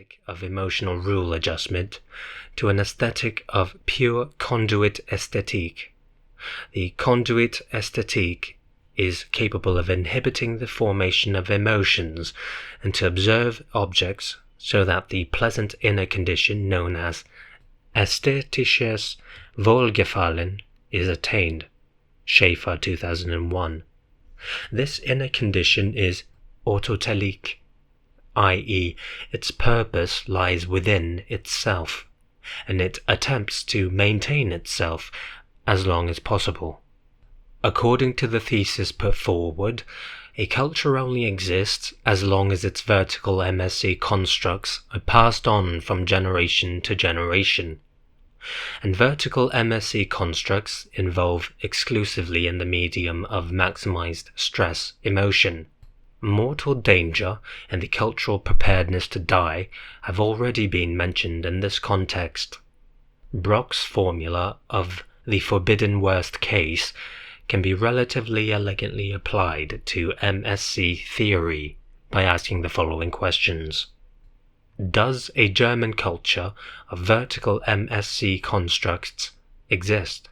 aesthetic of emotional rule adjustment to an aesthetic of pure conduit esthétique. The conduit esthétique is capable of inhibiting the formation of emotions and to observe objects so that the pleasant inner condition known as ästhetisches Wohlgefallen is attained. Schaefer 2001. This inner condition is autotelique, i.e., its purpose lies within itself, and it attempts to maintain itself as long as possible. According to the thesis put forward, a culture only exists as long as its vertical MSC constructs are passed on from generation to generation. And vertical MSC constructs involve exclusively in the medium of maximized stress emotion. Mortal danger and the cultural preparedness to die have already been mentioned in this context. Brock's formula of the forbidden worst case can be relatively elegantly applied to MSC theory by asking the following questions. Does a German culture of vertical MSC constructs exist?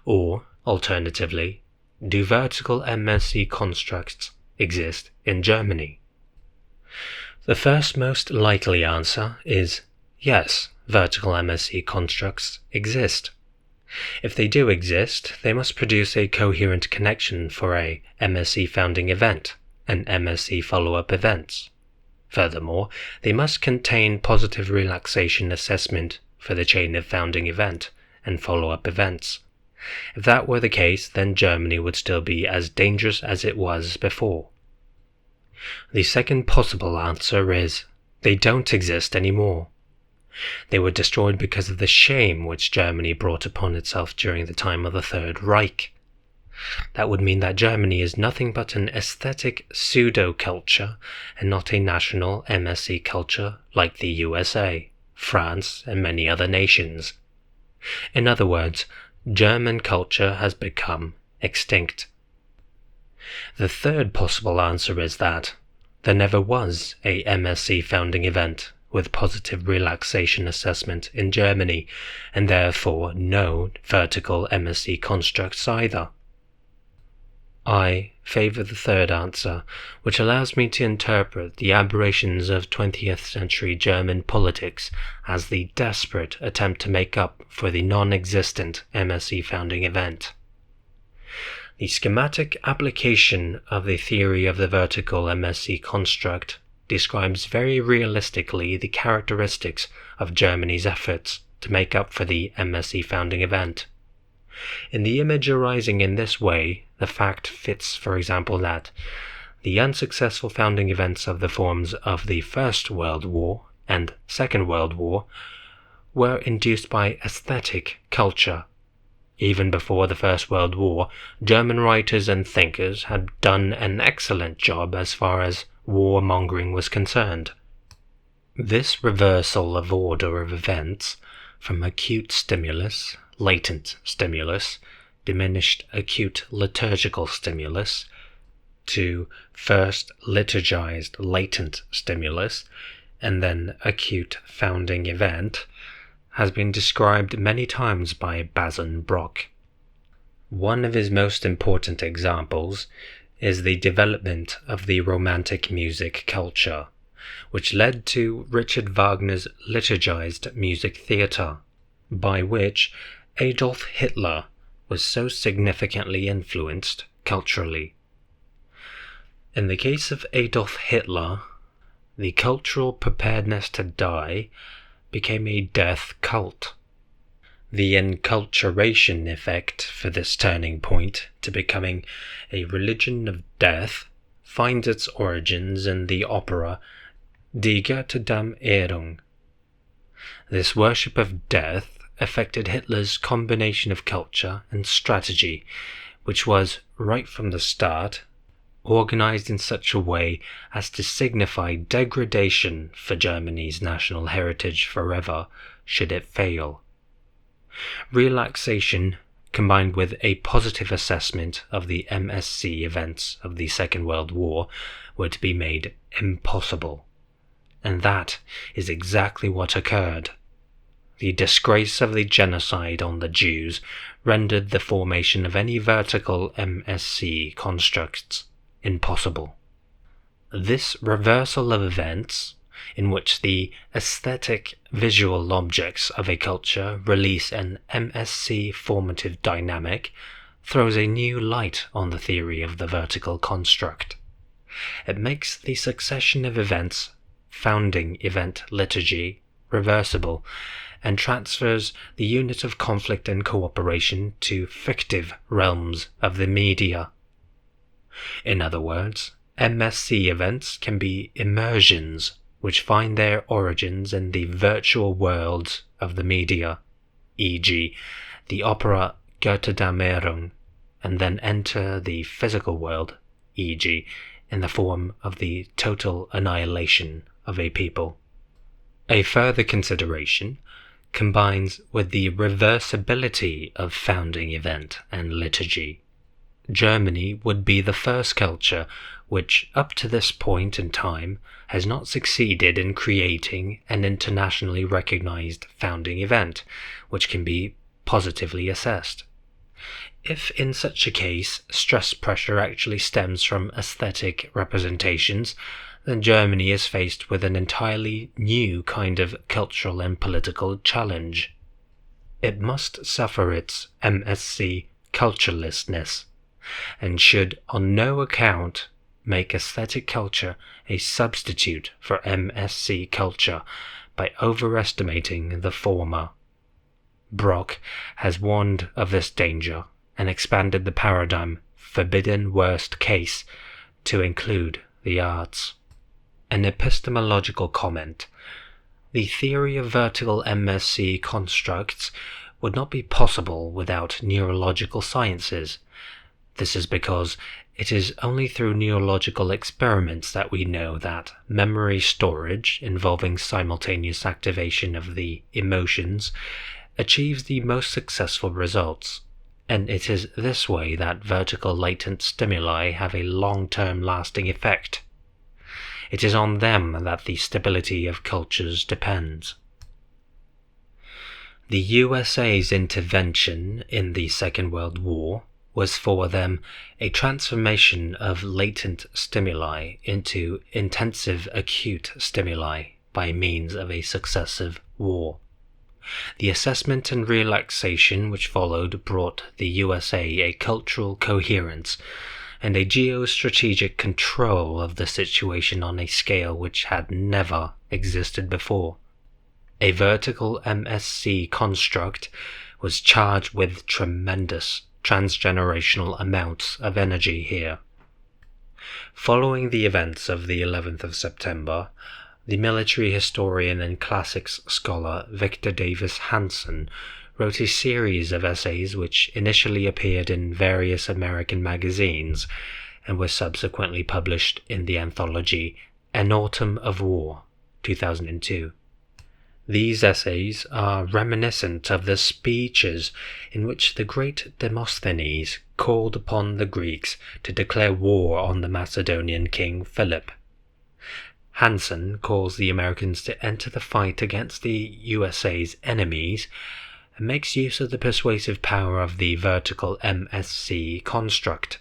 Or, alternatively, do vertical MSC constructs exist in Germany? The first most likely answer is yes, vertical MSC constructs exist. If they do exist, they must produce a coherent connection for a MSC founding event and MSC follow-up events. Furthermore, they must contain positive relaxation assessment for the chain of founding event and follow-up events. If that were the case, then Germany would still be as dangerous as it was before. The second possible answer is they don't exist anymore. They were destroyed because of the shame which Germany brought upon itself during the time of the Third Reich. That would mean that Germany is nothing but an aesthetic pseudo-culture and not a national MSC culture like the USA, France, and many other nations. In other words, German culture has become extinct. The third possible answer is that there never was a MSC founding event with positive relaxation assessment in Germany, and therefore no vertical MSC constructs either. I favour the third answer, which allows me to interpret the aberrations of 20th century German politics as the desperate attempt to make up for the non-existent MSC founding event. The schematic application of the theory of the vertical MSC construct describes very realistically the characteristics of Germany's efforts to make up for the MSC founding event. In the image arising in this way, the fact fits, for example, that the unsuccessful founding events of the forms of the First World War and Second World War were induced by aesthetic culture. Even before the First World War, German writers and thinkers had done an excellent job as far as warmongering was concerned. This reversal of order of events from acute stimulus, latent stimulus, diminished acute liturgical stimulus, to first liturgized latent stimulus, and then acute founding event, has been described many times by Bason Brock. One of his most important examples is the development of the Romantic music culture, which led to Richard Wagner's liturgized music theatre, by which Adolf Hitler was so significantly influenced culturally. In the case of Adolf Hitler, the cultural preparedness to die became a death cult. The enculturation effect for this turning point to becoming a religion of death finds its origins in the opera Die Götterdammerung. This worship of death affected Hitler's combination of culture and strategy, which was, right from the start, organized in such a way as to signify degradation for Germany's national heritage forever should it fail. Relaxation, combined with a positive assessment of the MSC events of the Second World War, were to be made impossible, and that is exactly what occurred. The disgrace of the genocide on the Jews rendered the formation of any vertical MSC constructs impossible. This reversal of events, in which the aesthetic visual objects of a culture release an MSC formative dynamic, throws a new light on the theory of the vertical construct. It makes the succession of events, founding event liturgy, reversible, and transfers the unit of conflict and cooperation to fictive realms of the media. In other words, MSC events can be immersions which find their origins in the virtual worlds of the media, e.g., the opera Götterdämmerung, and then enter the physical world, e.g., in the form of the total annihilation of a people. A further consideration combines with the reversibility of founding event and liturgy. Germany would be the first culture which, up to this point in time, has not succeeded in creating an internationally recognized founding event, which can be positively assessed. If in such a case stress pressure actually stems from aesthetic representations, then Germany is faced with an entirely new kind of cultural and political challenge. It must suffer its MSC culturelessness, and should on no account make aesthetic culture a substitute for MSC culture by overestimating the former. Brock has warned of this danger and expanded the paradigm forbidden worst case to include the arts. An epistemological comment. The theory of vertical MSC constructs would not be possible without neurological sciences. This is because it is only through neurological experiments that we know that memory storage involving simultaneous activation of the emotions achieves the most successful results, and it is this way that vertical latent stimuli have a long-term lasting effect. It is on them that the stability of cultures depends. The USA's intervention in the Second World War was for them a transformation of latent stimuli into intensive acute stimuli by means of a successive war. The assessment and relaxation which followed brought the USA a cultural coherence and a geostrategic control of the situation on a scale which had never existed before. A vertical MSC construct was charged with tremendous transgenerational amounts of energy here. Following the events of the 11th of September, the military historian and classics scholar Victor Davis Hanson wrote a series of essays which initially appeared in various American magazines and were subsequently published in the anthology An Autumn of War, 2002. These essays are reminiscent of the speeches in which the great Demosthenes called upon the Greeks to declare war on the Macedonian king Philip. Hanson calls the Americans to enter the fight against the USA's enemies and makes use of the persuasive power of the vertical MSC construct.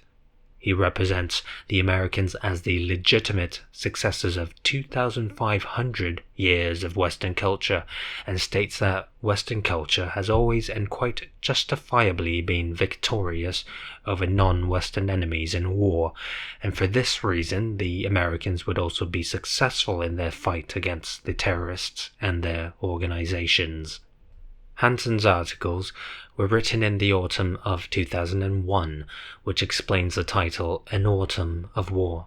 He represents the Americans as the legitimate successors of 2,500 years of Western culture and states that Western culture has always and quite justifiably been victorious over non-Western enemies in war, and for this reason the Americans would also be successful in their fight against the terrorists and their organizations. Hanson's articles were written in the autumn of 2001, which explains the title An Autumn of War.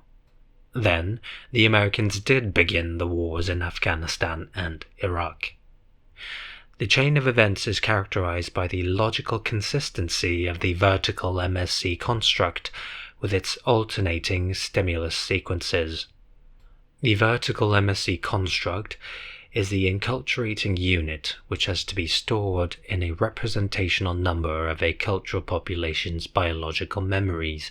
Then, the Americans did begin the wars in Afghanistan and Iraq. The chain of events is characterized by the logical consistency of the vertical MSC construct with its alternating stimulus sequences. The vertical MSC construct is the enculturating unit which has to be stored in a representational number of a cultural population's biological memories.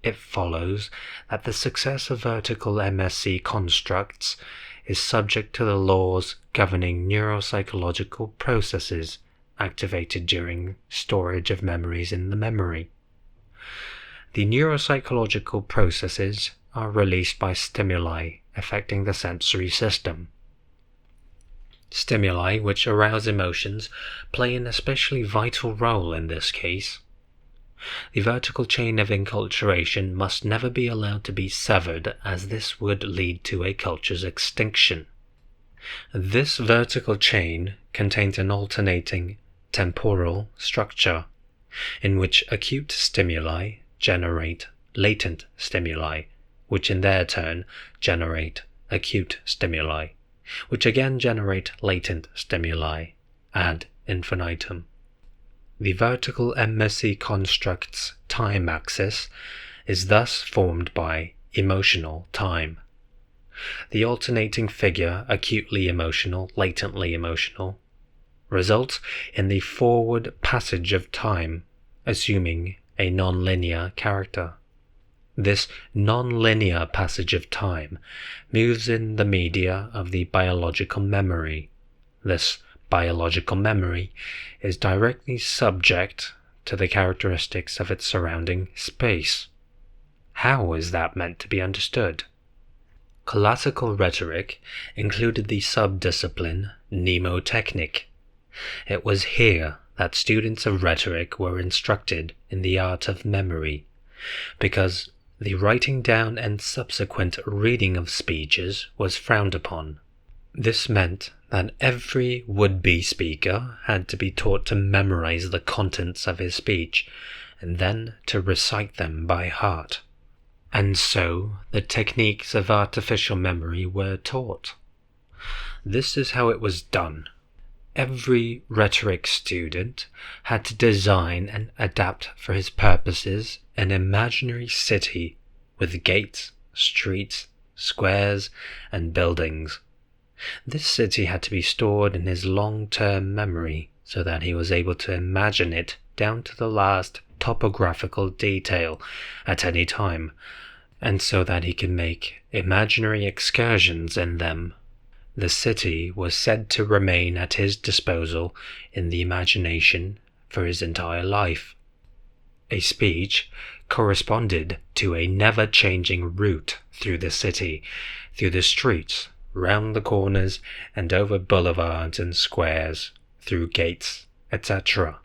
It follows that the success of vertical MSC constructs is subject to the laws governing neuropsychological processes activated during storage of memories in the memory. The neuropsychological processes are released by stimuli affecting the sensory system. Stimuli which arouse emotions play an especially vital role in this case. The vertical chain of enculturation must never be allowed to be severed, as this would lead to a culture's extinction. This vertical chain contains an alternating temporal structure, in which acute stimuli generate latent stimuli, which in their turn generate acute stimuli, which again generate latent stimuli, ad infinitum. The vertical MSC construct's time axis is thus formed by emotional time. The alternating figure, acutely emotional, latently emotional, results in the forward passage of time, assuming a non-linear character. This non-linear passage of time moves in the media of the biological memory. This biological memory is directly subject to the characteristics of its surrounding space. How is that meant to be understood? Classical rhetoric included the subdiscipline mnemotechnic. It was here that students of rhetoric were instructed in the art of memory, because the writing down and subsequent reading of speeches was frowned upon. This meant that every would-be speaker had to be taught to memorize the contents of his speech and then to recite them by heart. And so the techniques of artificial memory were taught. This is how it was done. Every rhetoric student had to design and adapt for his purposes an imaginary city with gates, streets, squares, and buildings. This city had to be stored in his long-term memory so that he was able to imagine it down to the last topographical detail at any time, and so that he can make imaginary excursions in them. The city was said to remain at his disposal in the imagination for his entire life. A speech corresponded to a never-changing route through the city, through the streets, round the corners, and over boulevards and squares, through gates, etc.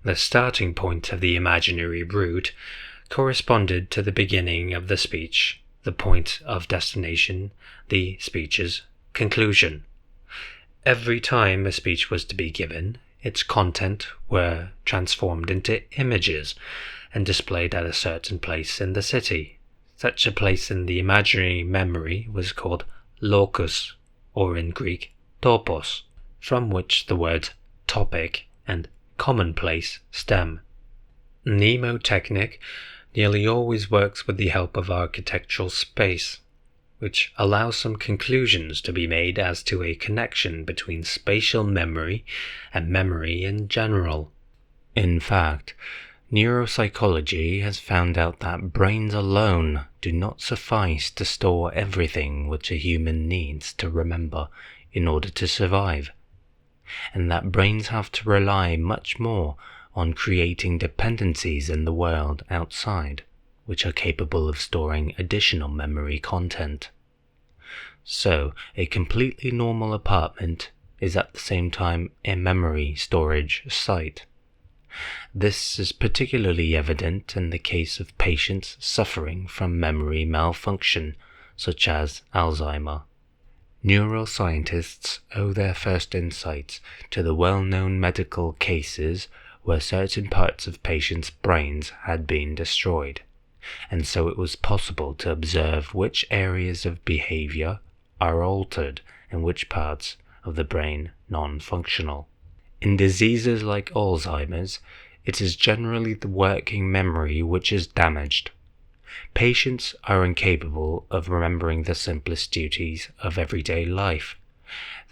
The starting point of the imaginary route corresponded to the beginning of the speech, the point of destination, the speech's conclusion. Every time a speech was to be given, its content were transformed into images and displayed at a certain place in the city. Such a place in the imaginary memory was called locus, or in Greek, topos, from which the words topic and commonplace stem. Mnemotechnic nearly always works with the help of architectural space, which allows some conclusions to be made as to a connection between spatial memory and memory in general. In fact, neuropsychology has found out that brains alone do not suffice to store everything which a human needs to remember in order to survive, and that brains have to rely much more on creating dependencies in the world outside, which are capable of storing additional memory content. So, a completely normal apartment is at the same time a memory storage site. This is particularly evident in the case of patients suffering from memory malfunction, such as Alzheimer. Neuroscientists owe their first insights to the well-known medical cases where certain parts of patients' brains had been destroyed, and so it was possible to observe which areas of behavior are altered and which parts of the brain non-functional. In diseases like Alzheimer's, it is generally the working memory which is damaged. Patients are incapable of remembering the simplest duties of everyday life.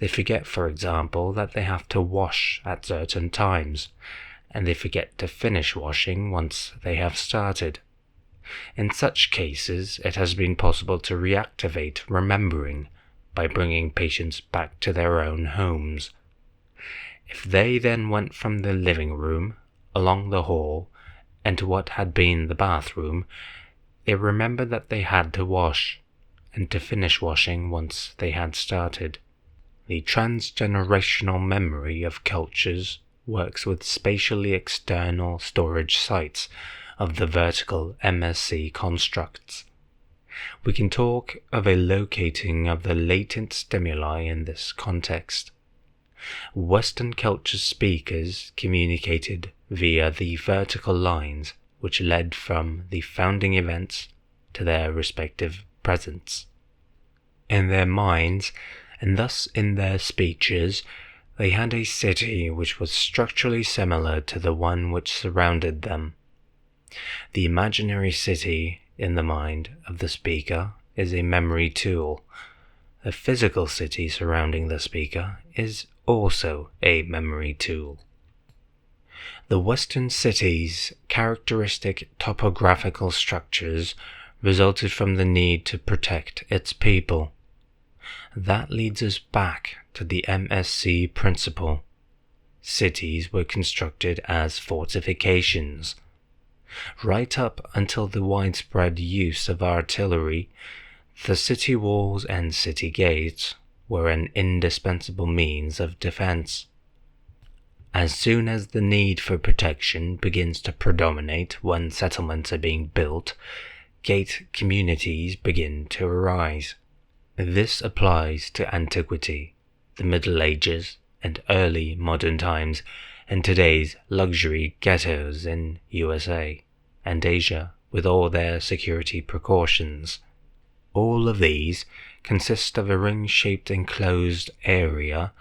They forget, for example, that they have to wash at certain times, and they forget to finish washing once they have started. In such cases, it has been possible to reactivate remembering by bringing patients back to their own homes. If they then went from the living room, along the hall, and to what had been the bathroom, they remembered that they had to wash, and to finish washing once they had started. The transgenerational memory of cultures works with spatially external storage sites of the vertical MSC constructs. We can talk of a locating of the latent stimuli in this context. Western culture speakers communicated via the vertical lines which led from the founding events to their respective presents. In their minds, and thus in their speeches, they had a city which was structurally similar to the one which surrounded them. The imaginary city in the mind of the speaker is a memory tool. The physical city surrounding the speaker is also a memory tool. The Western city's characteristic topographical structures resulted from the need to protect its people. That leads us back to the MSC principle. Cities were constructed as fortifications. Right up until the widespread use of artillery, the city walls and city gates were an indispensable means of defense. As soon as the need for protection begins to predominate when settlements are being built, gate communities begin to arise. This applies to antiquity, the Middle Ages, and early modern times, and today's luxury ghettos in USA and Asia with all their security precautions. All of these consist of a ring-shaped enclosed area,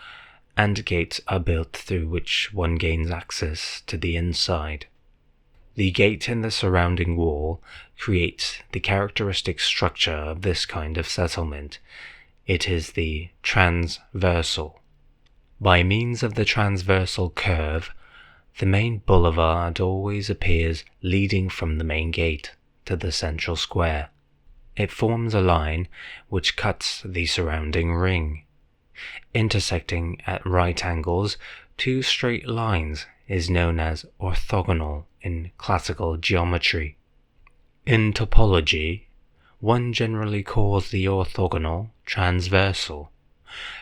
and gates are built through which one gains access to the inside. The gate in the surrounding wall creates the characteristic structure of this kind of settlement. It is the transversal. By means of the transversal curve, the main boulevard always appears leading from the main gate to the central square. It forms a line which cuts the surrounding ring. Intersecting at right angles, two straight lines is known as orthogonal in classical geometry. In topology, one generally calls the orthogonal transversal,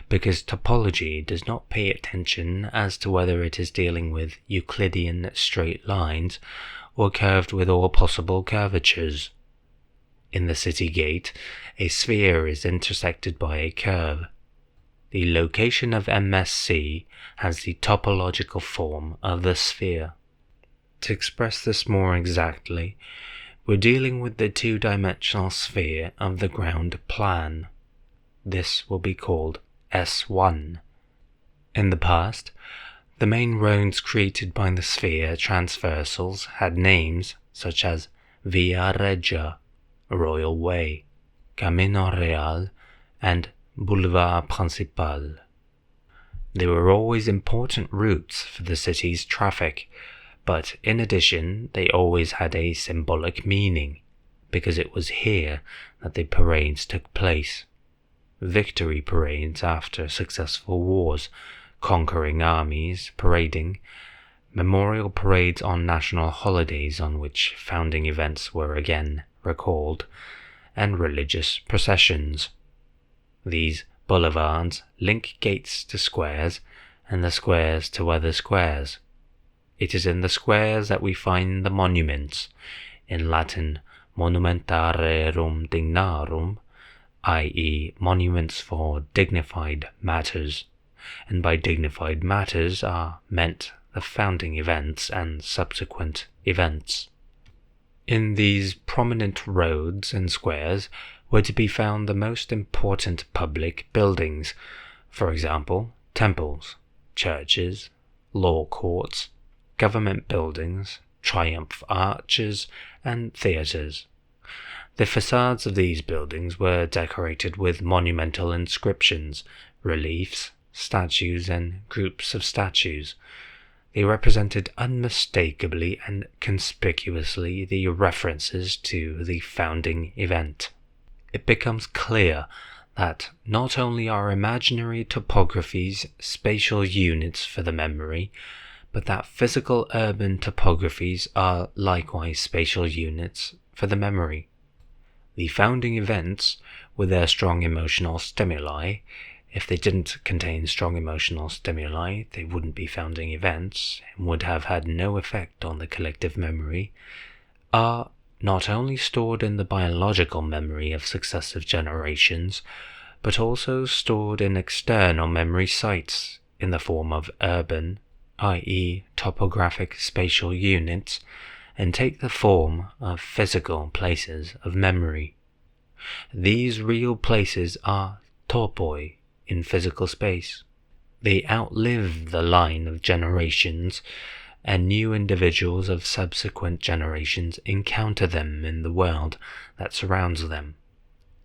because topology does not pay attention as to whether it is dealing with Euclidean straight lines or curved with all possible curvatures. In the city gate, a sphere is intersected by a curve. The location of MSC has the topological form of the sphere. To express this more exactly, we're dealing with the two-dimensional sphere of the ground plan. This will be called S1. In the past, the main roads created by the sphere transversals had names such as Via Regia, Royal Way, Camino Real, and Boulevard Principal. They were always important routes for the city's traffic, but in addition they always had a symbolic meaning, because it was here that the parades took place. Victory parades after successful wars, conquering armies parading, memorial parades on national holidays on which founding events were again recalled, and religious processions. These boulevards link gates to squares, and the squares to other squares. It is in the squares that we find the monuments, in Latin monumentare dignarum, i.e. monuments for dignified matters, and by dignified matters are meant the founding events and subsequent events. In these prominent roads and squares were to be found the most important public buildings, for example, temples, churches, law courts, government buildings, triumph arches, and theatres. The facades of these buildings were decorated with monumental inscriptions, reliefs, statues, and groups of statues. They represented unmistakably and conspicuously the references to the founding event. It becomes clear that not only are imaginary topographies spatial units for the memory, but that physical urban topographies are likewise spatial units for the memory. The founding events, with their strong emotional stimuli, if they didn't contain strong emotional stimuli, they wouldn't be founding events and would have had no effect on the collective memory, are not only stored in the biological memory of successive generations, but also stored in external memory sites in the form of urban, i.e. topographic spatial units, and take the form of physical places of memory. These real places are topoi in physical space. They outlive the line of generations, and new individuals of subsequent generations encounter them in the world that surrounds them,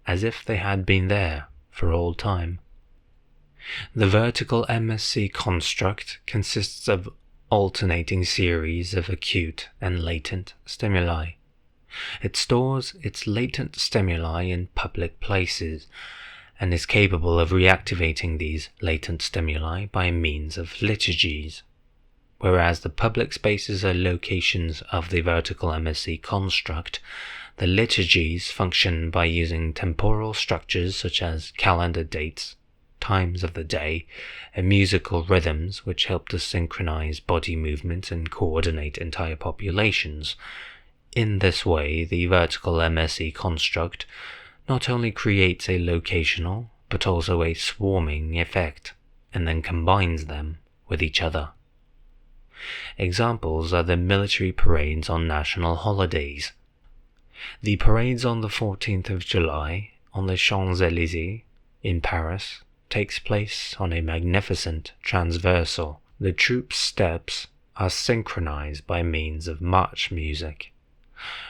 as if they had been there for all time. The vertical MSC construct consists of alternating series of acute and latent stimuli. It stores its latent stimuli in public places, and is capable of reactivating these latent stimuli by means of liturgies. Whereas the public spaces are locations of the vertical MSC construct, the liturgies function by using temporal structures such as calendar dates, times of the day, and musical rhythms which help to synchronize body movement and coordinate entire populations. In this way, the vertical MSC construct not only creates a locational, but also a swarming effect, and then combines them with each other. Examples are the military parades on national holidays. The parades on the 14th of July on the Champs-Élysées in Paris takes place on a magnificent transversal. The troops' steps are synchronized by means of march music.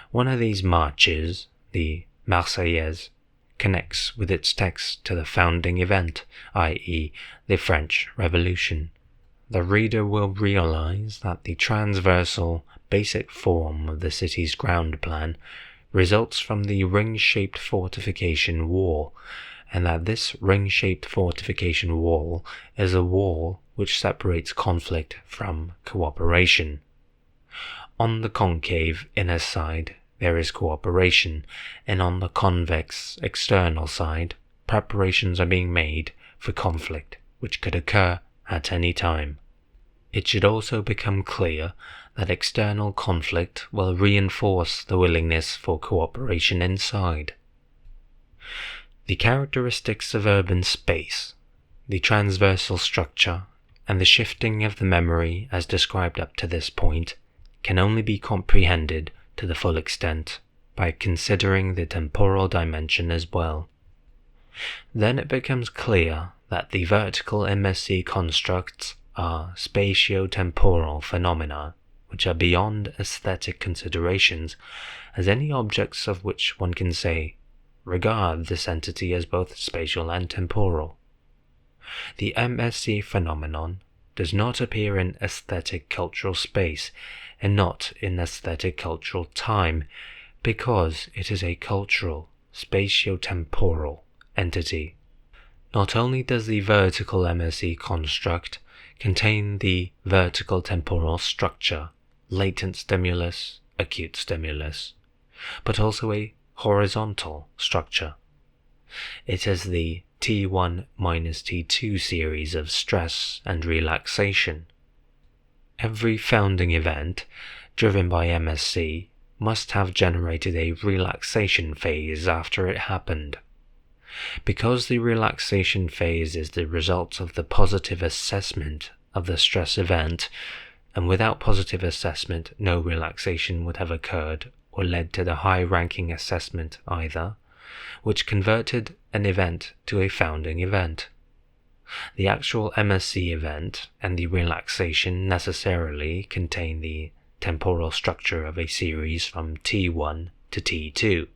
One of these marches, the Marseillaise, connects with its text to the founding event, i.e. the French Revolution. The reader will realize that the transversal basic form of the city's ground plan results from the ring-shaped fortification wall, and that this ring-shaped fortification wall is a wall which separates conflict from cooperation. On the concave inner side there is cooperation, and on the convex external side preparations are being made for conflict which could occur at any time. It should also become clear that external conflict will reinforce the willingness for cooperation inside. The characteristics of urban space, the transversal structure, and the shifting of the memory as described up to this point can only be comprehended to the full extent by considering the temporal dimension as well. Then it becomes clear that the vertical MSC constructs are spatio-temporal phenomena which are beyond aesthetic considerations, as any objects of which one can say, regard this entity as both spatial and temporal. The MSC phenomenon does not appear in aesthetic cultural space and not in aesthetic cultural time, because it is a cultural, spatio-temporal entity. Not only does the vertical MSC construct contain the vertical temporal structure, latent stimulus, acute stimulus, but also a horizontal structure. It is the T1 minus T2 series of stress and relaxation. Every founding event, driven by MSC, must have generated a relaxation phase after it happened. Because the relaxation phase is the result of the positive assessment of the stress event, and without positive assessment no relaxation would have occurred or led to the high-ranking assessment either, which converted an event to a founding event. The actual MSC event and the relaxation necessarily contain the temporal structure of a series from T1 to T2.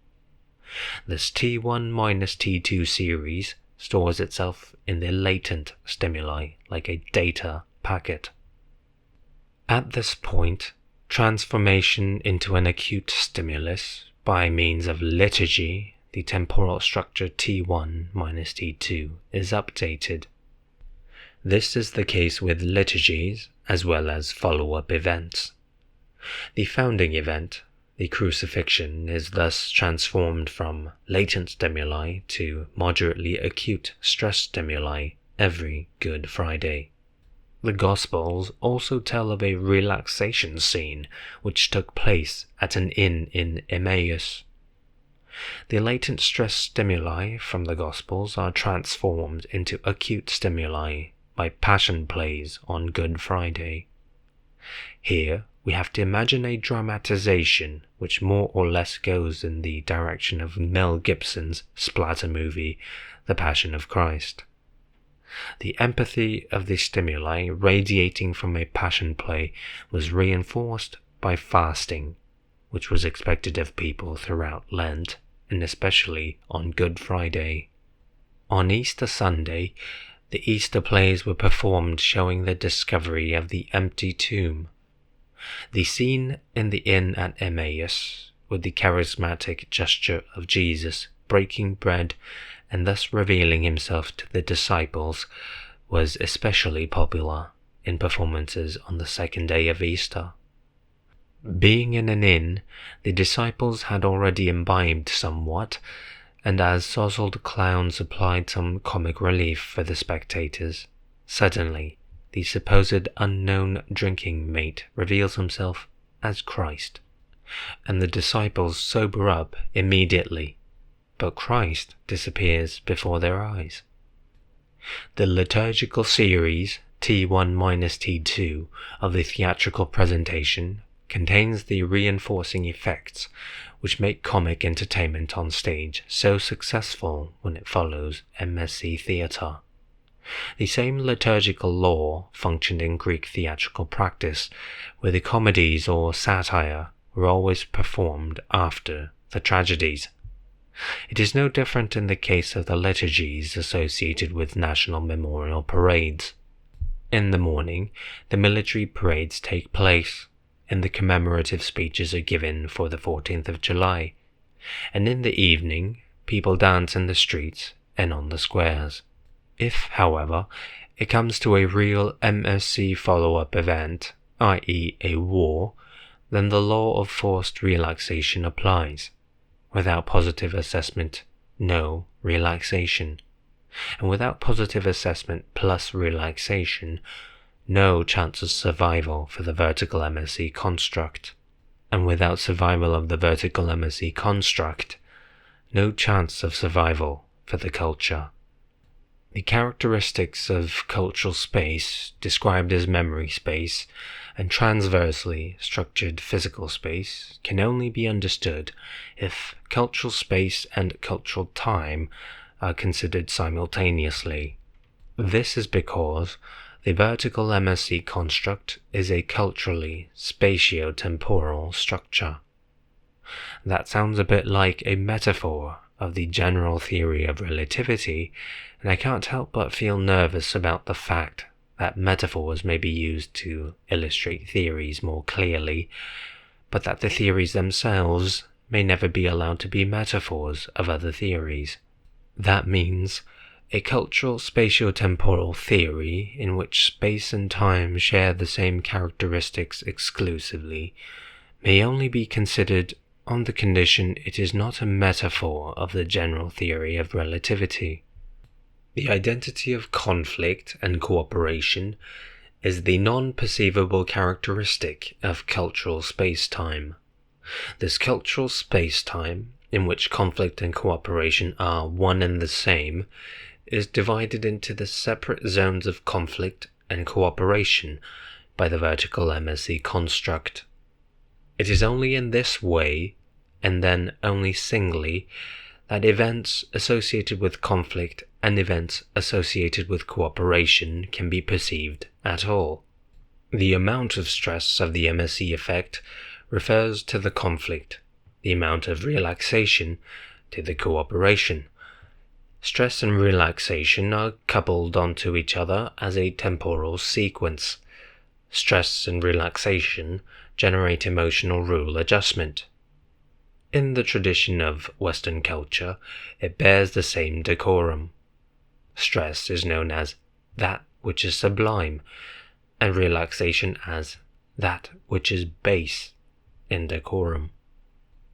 This T1 minus T2 series stores itself in the latent stimuli like a data packet. At this point, transformation into an acute stimulus by means of liturgy, the temporal structure T1 minus T2 is updated. This is the case with liturgies as well as follow-up events. The founding event, the crucifixion, is thus transformed from latent stimuli to moderately acute stress stimuli every Good Friday. The Gospels also tell of a relaxation scene which took place at an inn in Emmaus. The latent stress stimuli from the Gospels are transformed into acute stimuli by passion plays on Good Friday. Here we have to imagine a dramatization which more or less goes in the direction of Mel Gibson's splatter movie, The Passion of Christ. The empathy of the stimuli radiating from a passion play was reinforced by fasting, which was expected of people throughout Lent, and especially on Good Friday. On Easter Sunday, the Easter plays were performed showing the discovery of the empty tomb. The scene in the inn at Emmaus, with the charismatic gesture of Jesus breaking bread and thus revealing himself to the disciples, was especially popular in performances on the second day of Easter. Being in an inn, the disciples had already imbibed somewhat, and as sozzled clowns applied some comic relief for the spectators, suddenly the supposed unknown drinking mate reveals himself as Christ, and the disciples sober up immediately, but Christ disappears before their eyes. The liturgical series T1 minus T2 of the theatrical presentation contains the reinforcing effects which make comic entertainment on stage so successful when it follows MSC theatre. The same liturgical law functioned in Greek theatrical practice, where the comedies or satire were always performed after the tragedies. It is no different in the case of the liturgies associated with national memorial parades. In the morning, the military parades take place, and the commemorative speeches are given for the 14th of July, and in the evening, people dance in the streets and on the squares. If, however, it comes to a real MSC follow-up event, i.e. a war, then the law of forced relaxation applies. Without positive assessment, no relaxation. And without positive assessment plus relaxation, no chance of survival for the vertical MSC construct. And without survival of the vertical MSC construct, no chance of survival for the culture. The characteristics of cultural space, described as memory space, and transversely structured physical space, can only be understood if cultural space and cultural time are considered simultaneously. This is because the vertical MSC construct is a culturally spatio-temporal structure. That sounds a bit like a metaphor of the general theory of relativity, and I can't help but feel nervous about the fact that metaphors may be used to illustrate theories more clearly, but that the theories themselves may never be allowed to be metaphors of other theories. That means a cultural spatio-temporal theory in which space and time share the same characteristics exclusively may only be considered on the condition it is not a metaphor of the general theory of relativity. The identity of conflict and cooperation is the non-perceivable characteristic of cultural space-time. This cultural space-time, in which conflict and cooperation are one and the same, is divided into the separate zones of conflict and cooperation by the vertical MSC construct. It is only in this way, and then only singly, that events associated with conflict and events associated with cooperation can be perceived at all. The amount of stress of the MSC effect refers to the conflict, the amount of relaxation to the cooperation. Stress and relaxation are coupled onto each other as a temporal sequence. Stress and relaxation generate emotional rule adjustment. In the tradition of Western culture, it bears the same decorum. Stress is known as that which is sublime, and relaxation as that which is base in decorum.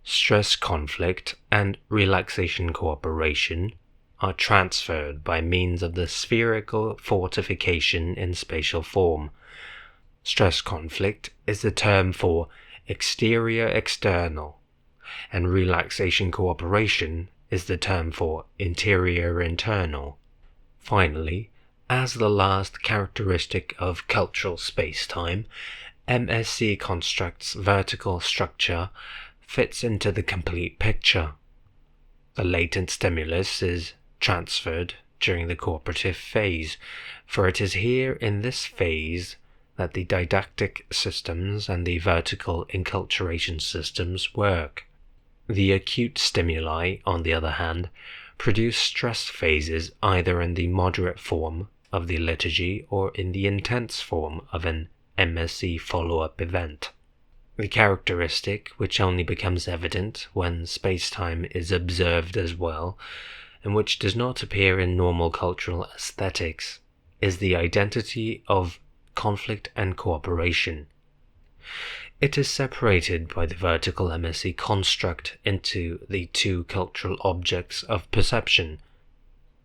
Stress conflict and relaxation cooperation are transferred by means of the spherical fortification in spatial form. Stress conflict is the term for exterior-external, and relaxation cooperation is the term for interior-internal. Finally, as the last characteristic of cultural space-time, MSC constructs vertical structure fits into the complete picture. The latent stimulus is transferred during the cooperative phase, for it is here in this phase that the didactic systems and the vertical enculturation systems work. The acute stimuli, on the other hand, produce stress phases either in the moderate form of the liturgy or in the intense form of an MSC follow-up event. The characteristic, which only becomes evident when space-time is observed as well, and which does not appear in normal cultural aesthetics, is the identity of conflict and cooperation. It is separated by the vertical MSC construct into the two cultural objects of perception: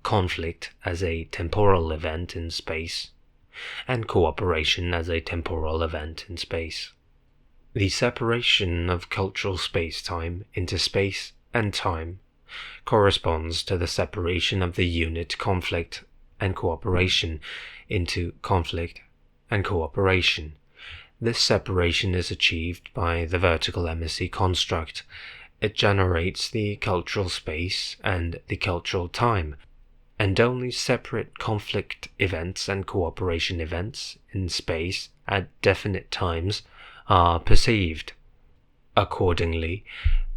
conflict as a temporal event in space, and cooperation as a temporal event in space. The separation of cultural space-time into space and time corresponds to the separation of the unit conflict and cooperation into conflict and cooperation. This separation is achieved by the vertical MSC construct. It generates the cultural space and the cultural time, and only separate conflict events and cooperation events in space at definite times are perceived. Accordingly,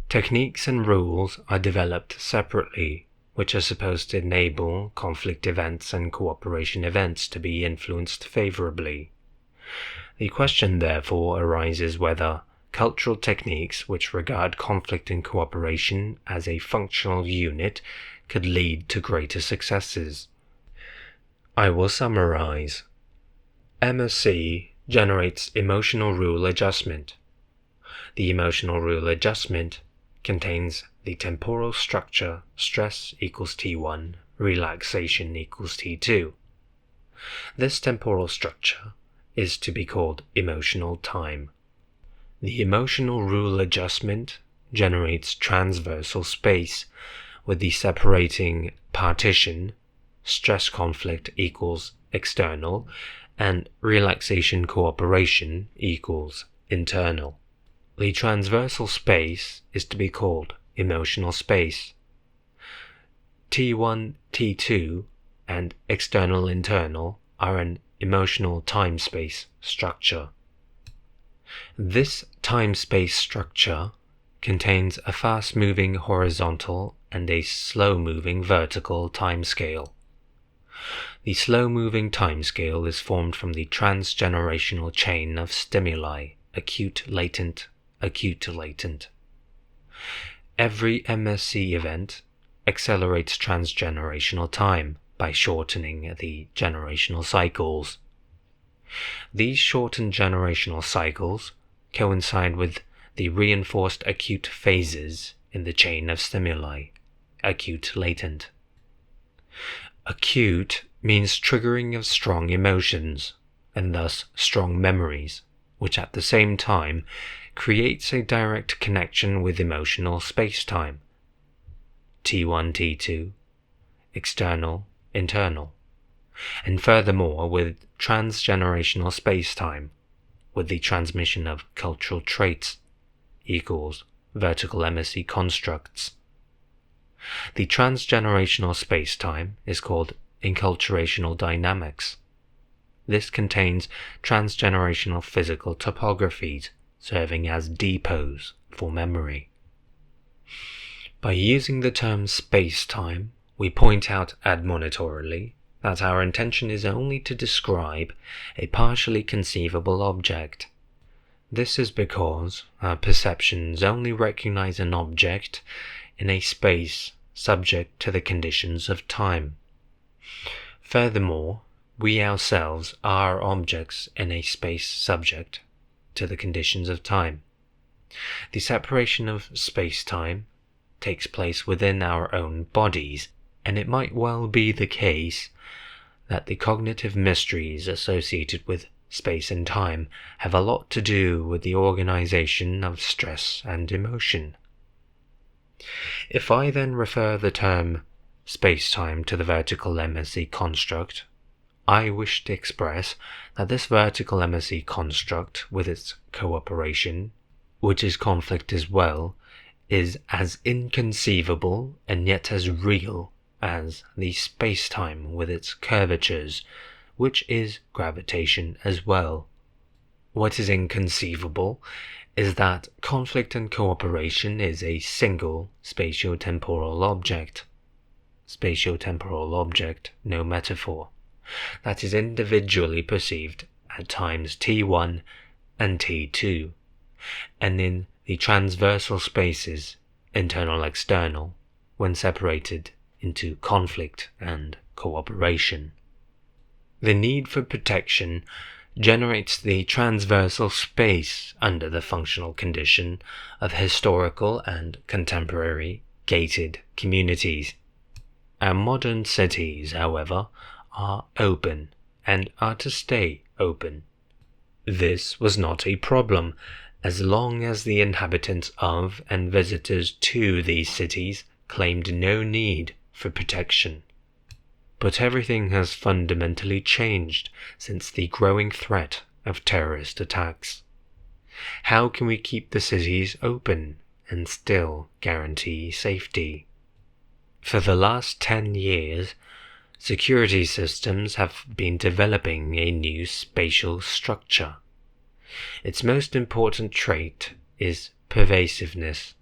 techniques and rules are developed separately, which are supposed to enable conflict events and cooperation events to be influenced favorably. The question therefore arises whether cultural techniques which regard conflict and cooperation as a functional unit could lead to greater successes. I will summarize. MSC generates emotional rule adjustment. The emotional rule adjustment contains the temporal structure stress equals T1, relaxation equals T2. This temporal structure is to be called emotional time. The emotional rule adjustment generates transversal space with the separating partition stress conflict equals external and relaxation cooperation equals internal. The transversal space is to be called emotional space. T1, T2, and external-internal are an emotional time-space structure. This time-space structure contains a fast-moving horizontal and a slow-moving vertical timescale. The slow-moving timescale is formed from the transgenerational chain of stimuli, acute, latent, acute, latent. Every MSC event accelerates transgenerational time by shortening the generational cycles. These shortened generational cycles coincide with the reinforced acute phases in the chain of stimuli, acute, latent. Acute means triggering of strong emotions, and thus strong memories, which at the same time creates a direct connection with emotional space-time. T1, T2, external, internal, and furthermore with transgenerational space-time, with the transmission of cultural traits equals vertical MSC constructs. The transgenerational space-time is called enculturational dynamics. This contains transgenerational physical topographies serving as depots for memory. By using the term space-time, we point out admonitorily that our intention is only to describe a partially conceivable object. This is because our perceptions only recognize an object in a space subject to the conditions of time. Furthermore, we ourselves are objects in a space subject to the conditions of time. The separation of space-time takes place within our own bodies, and it might well be the case that the cognitive mysteries associated with space and time have a lot to do with the organization of stress and emotion. If I then refer the term space-time to the vertical MSC construct, I wish to express that this vertical MSC construct, with its cooperation, which is conflict as well, is as inconceivable and yet as real as the space-time with its curvatures, which is gravitation as well. What is inconceivable is that conflict and cooperation is a single spatiotemporal object. Spatiotemporal object, no metaphor, that is individually perceived at times t1 and t2, and in the transversal spaces, internal-external, when separated into conflict and cooperation. The need for protection generates the transversal space under the functional condition of historical and contemporary gated communities. Our modern cities, however, are open and are to stay open. This was not a problem as long as the inhabitants of and visitors to these cities claimed no need for protection. But everything has fundamentally changed since the growing threat of terrorist attacks. How can we keep the cities open and still guarantee safety? For the last 10 years, security systems have been developing a new spatial structure. Its most important trait is pervasiveness.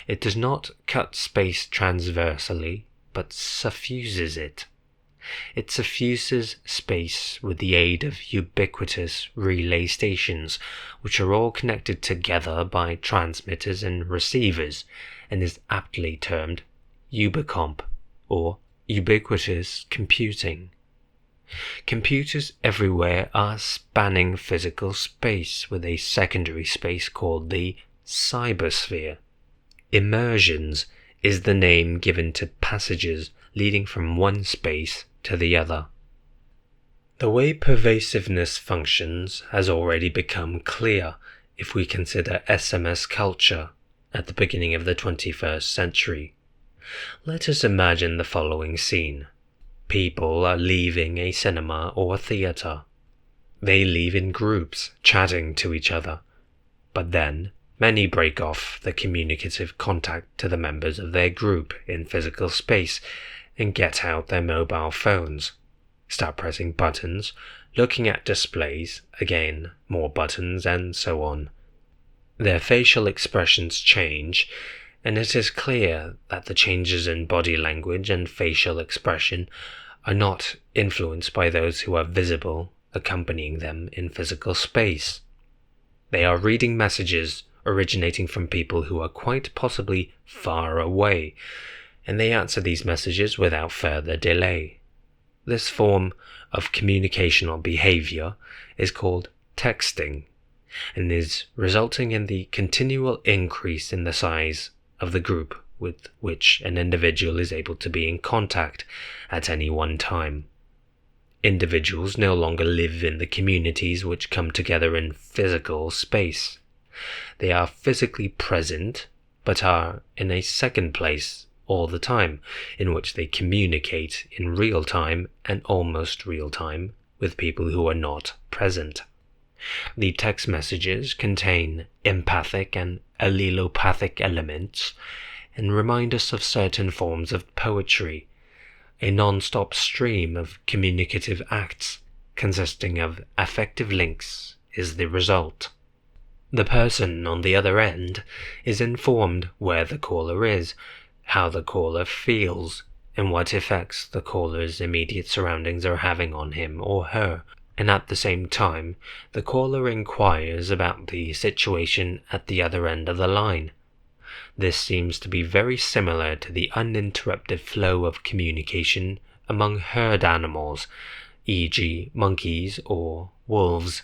It does not cut space transversally, but suffuses it. It suffuses space with the aid of ubiquitous relay stations, which are all connected together by transmitters and receivers, and is aptly termed ubicomp, or ubiquitous computing. Computers everywhere are spanning physical space with a secondary space called the cybersphere. Immersions is the name given to passages leading from one space to the other. The way pervasiveness functions has already become clear if we consider SMS culture at the beginning of the 21st century. Let us imagine the following scene. People are leaving a cinema or theatre. They leave in groups, chatting to each other, but then many break off the communicative contact to the members of their group in physical space and get out their mobile phones, start pressing buttons, looking at displays, again more buttons, and so on. Their facial expressions change, and it is clear that the changes in body language and facial expression are not influenced by those who are visible accompanying them in physical space. They are reading messages originating from people who are quite possibly far away, and they answer these messages without further delay. This form of communicational behavior is called texting, and is resulting in the continual increase in the size of the group with which an individual is able to be in contact at any one time. Individuals no longer live in the communities which come together in physical space. They are physically present, but are in a second place all the time, in which they communicate in real time and almost real time with people who are not present. The text messages contain empathic and allelopathic elements and remind us of certain forms of poetry, a non-stop stream of communicative acts consisting of affective links is the result. The person on the other end is informed where the caller is, how the caller feels, and what effects the caller's immediate surroundings are having on him or her. and at the same time, the caller inquires about the situation at the other end of the line. This seems to be very similar to the uninterrupted flow of communication among herd animals, e.g. monkeys or wolves.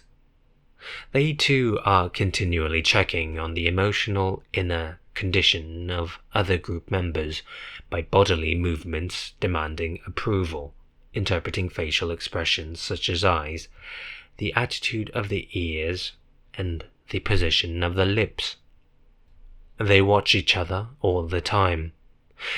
They too are continually checking on the emotional inner condition of other group members by bodily movements demanding approval, interpreting facial expressions such as eyes, the attitude of the ears, and the position of the lips. They watch each other all the time,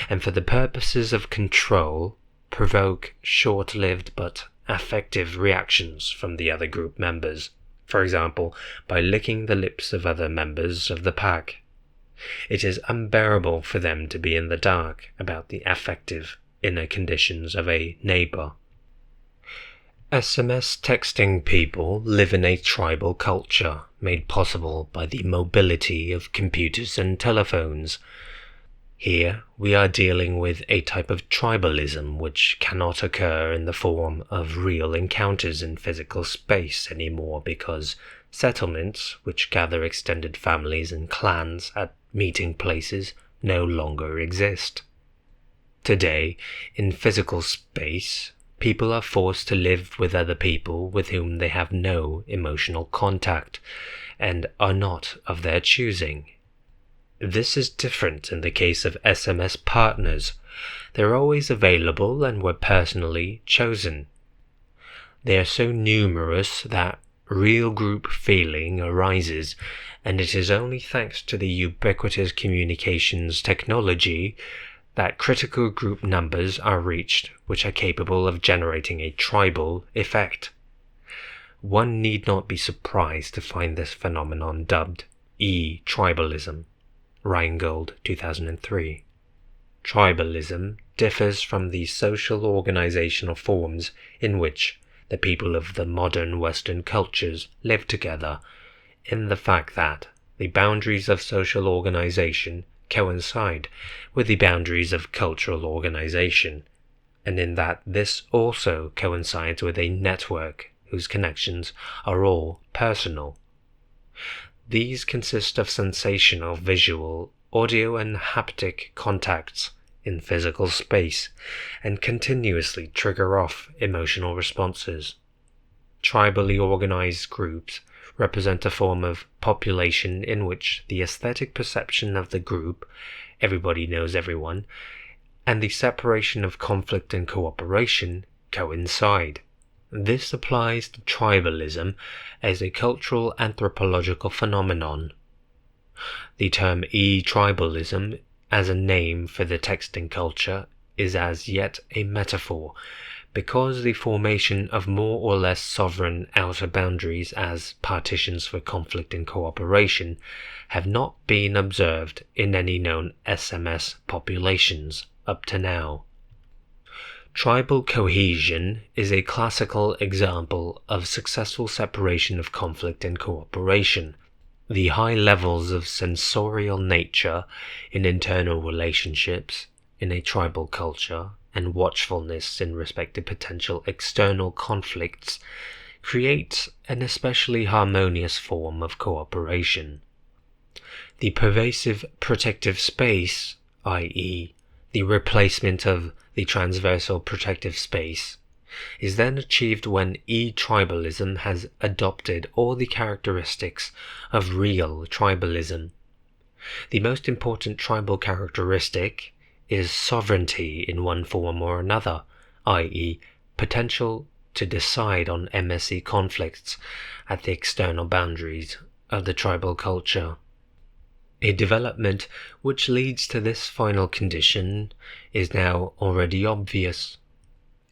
and for the purposes of control, provoke short-lived but affective reactions from the other group members, for example, by licking the lips of other members of the pack. It is unbearable for them to be in the dark about the affective inner conditions of a neighbor. SMS texting people live in a tribal culture made possible by the mobility of computers and telephones. Here we are dealing with a type of tribalism which cannot occur in the form of real encounters in physical space anymore, because settlements which gather extended families and clans at meeting places no longer exist. Today, in physical space, people are forced to live with other people with whom they have no emotional contact and are not of their choosing. This is different in the case of SMS partners. They're always available and were personally chosen. They are so numerous that real group feeling arises, and it is only thanks to the ubiquitous communications technology that critical group numbers are reached which are capable of generating a tribal effect. One need not be surprised to find this phenomenon dubbed e-tribalism. Rheingold, 2003. Tribalism differs from the social organizational forms in which the people of the modern Western cultures live together, in the fact that the boundaries of social organization coincide with the boundaries of cultural organization, and in that this also coincides with a network whose connections are all personal. These consist of sensational, visual, audio and haptic contacts in physical space and continuously trigger off emotional responses. Tribally organized groups represent a form of population in which the aesthetic perception of the group, everybody knows everyone, and the separation of conflict and cooperation coincide. This applies to tribalism as a cultural anthropological phenomenon. The term e-tribalism as a name for the texting culture is as yet a metaphor, because the formation of more or less sovereign outer boundaries as partitions for conflict and cooperation have not been observed in any known SMS populations up to now. Tribal cohesion is a classical example of successful separation of conflict and cooperation. The high levels of sensorial nature in internal relationships in a tribal culture and watchfulness in respect to potential external conflicts creates an especially harmonious form of cooperation. The pervasive protective space, i.e., the replacement of the transversal protective space, is then achieved when e-tribalism has adopted all the characteristics of real tribalism. The most important tribal characteristic is sovereignty in one form or another, i.e., potential to decide on MSC conflicts at the external boundaries of the tribal culture. A development which leads to this final condition is now already obvious.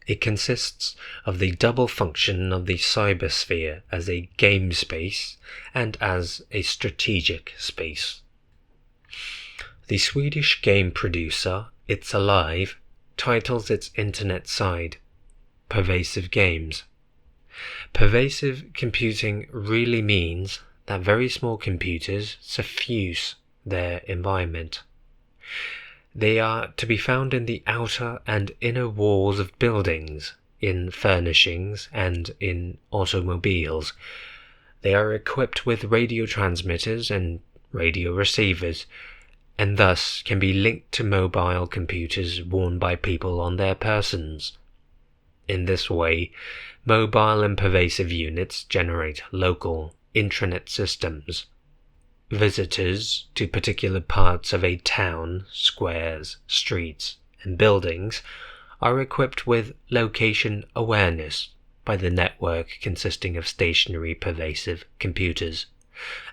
It consists of the double function of the cybersphere as a game space and as a strategic space. The Swedish game producer It's Alive titles its internet side Pervasive Games. Pervasive computing really means that very small computers suffuse their environment. They are to be found in the outer and inner walls of buildings, in furnishings and in automobiles. They are equipped with radio transmitters and radio receivers, and thus can be linked to mobile computers worn by people on their persons. In this way, mobile and pervasive units generate local intranet systems. Visitors to particular parts of a town, squares, streets, and buildings are equipped with location awareness by the network consisting of stationary pervasive computers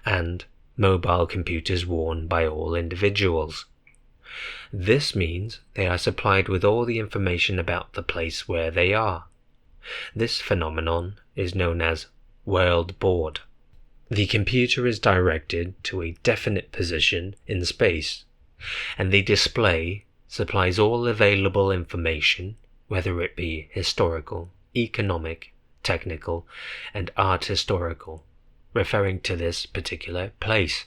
and mobile computers worn by all individuals. This means they are supplied with all the information about the place where they are. This phenomenon is known as world board. The computer is directed to a definite position in space, and the display supplies all available information, whether it be historical, economic, technical, and art historical, referring to this particular place.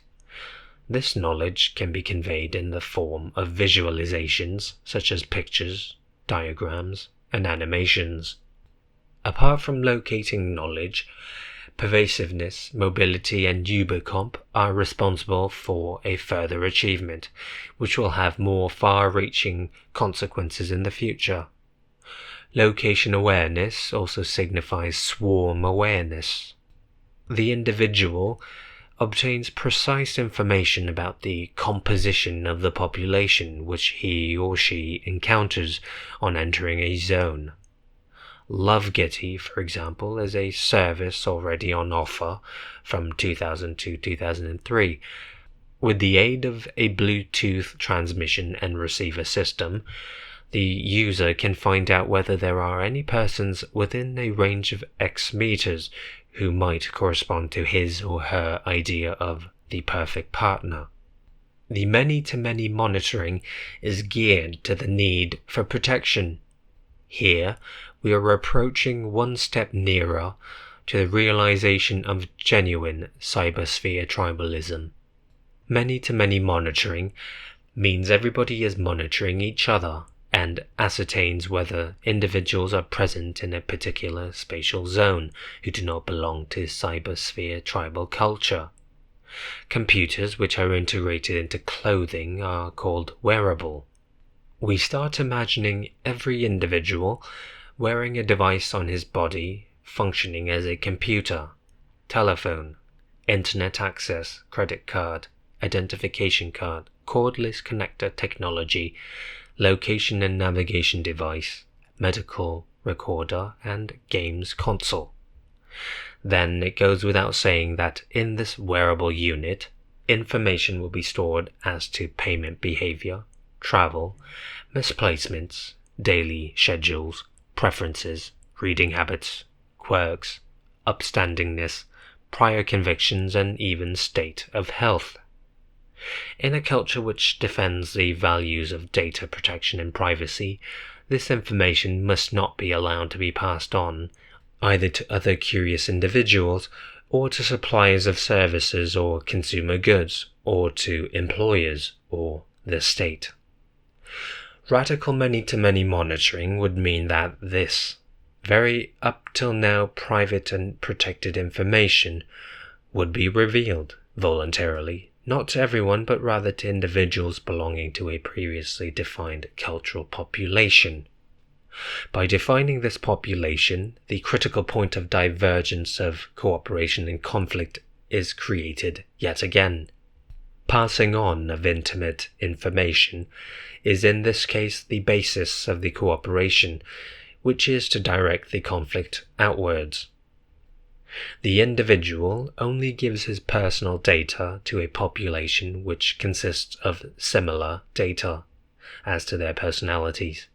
This knowledge can be conveyed in the form of visualizations such as pictures, diagrams, and animations. Apart from locating knowledge, pervasiveness, mobility, and Übercomp are responsible for a further achievement, which will have more far-reaching consequences in the future. Location awareness also signifies swarm awareness. The individual obtains precise information about the composition of the population which he or she encounters on entering a zone. Love-Getty, for example, is a service already on offer from 2000 to 2003. With the aid of a Bluetooth transmission and receiver system, the user can find out whether there are any persons within a range of X meters who might correspond to his or her idea of the perfect partner. The many-to-many monitoring is geared to the need for protection. Here, we are approaching one step nearer to the realization of genuine cybersphere tribalism. Many-to-many monitoring means everybody is monitoring each other and ascertains whether individuals are present in a particular spatial zone who do not belong to cybersphere tribal culture. Computers which are integrated into clothing are called wearable. We start imagining every individual wearing a device on his body functioning as a computer, telephone, internet access, credit card, identification card, cordless connector technology, location and navigation device, medical recorder, and games console. Then it goes without saying that in this wearable unit, information will be stored as to payment behavior, travel, misplacements, daily schedules, preferences, reading habits, quirks, upstandingness, prior convictions, and even state of health. In a culture which defends the values of data protection and privacy, this information must not be allowed to be passed on, either to other curious individuals, or to suppliers of services or consumer goods, or to employers or the state. Radical many-to-many monitoring would mean that this, very up till now private and protected information, would be revealed voluntarily, not to everyone but rather to individuals belonging to a previously defined cultural population. By defining this population, the critical point of divergence of cooperation and conflict is created yet again. Passing on of intimate information is in this case the basis of the cooperation, which is to direct the conflict outwards. The individual only gives his personal data to a population which consists of similar data as to their personalities.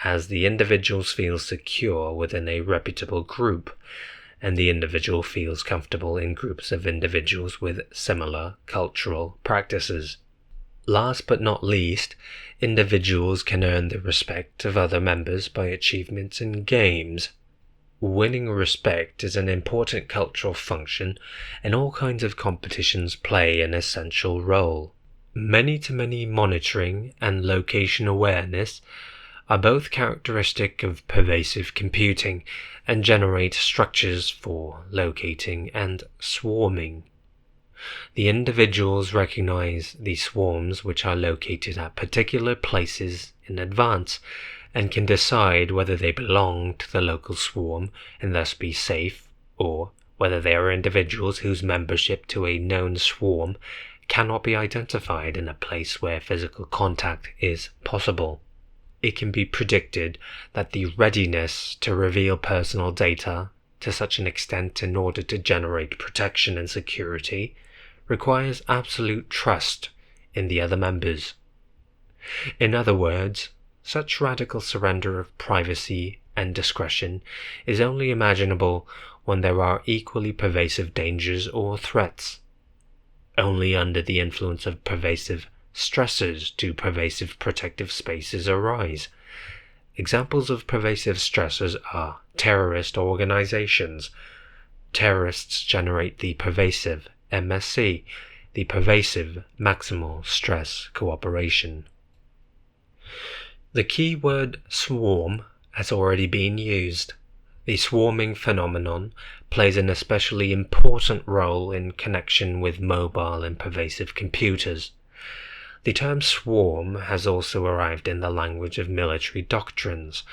As the individual feels secure within a reputable group, and the individual feels comfortable in groups of individuals with similar cultural practices. Last but not least, individuals can earn the respect of other members by achievements in games. Winning respect is an important cultural function, and all kinds of competitions play an essential role. Many-to-many monitoring and location awareness are both characteristic of pervasive computing and generate structures for locating and swarming. The individuals recognize the swarms which are located at particular places in advance and can decide whether they belong to the local swarm and thus be safe, or whether they are individuals whose membership to a known swarm cannot be identified in a place where physical contact is possible. It can be predicted that the readiness to reveal personal data to such an extent in order to generate protection and security requires absolute trust in the other members. In other words, such radical surrender of privacy and discretion is only imaginable when there are equally pervasive dangers or threats. Only under the influence of pervasive stressors do pervasive protective spaces arise. Examples of pervasive stressors are terrorist organizations. Terrorists generate the pervasive MSC, the pervasive Maximal stress cooperation. The key word swarm has already been used. The swarming phenomenon plays an especially important role in connection with mobile and pervasive computers. The term swarm has also arrived in the language of military doctrines.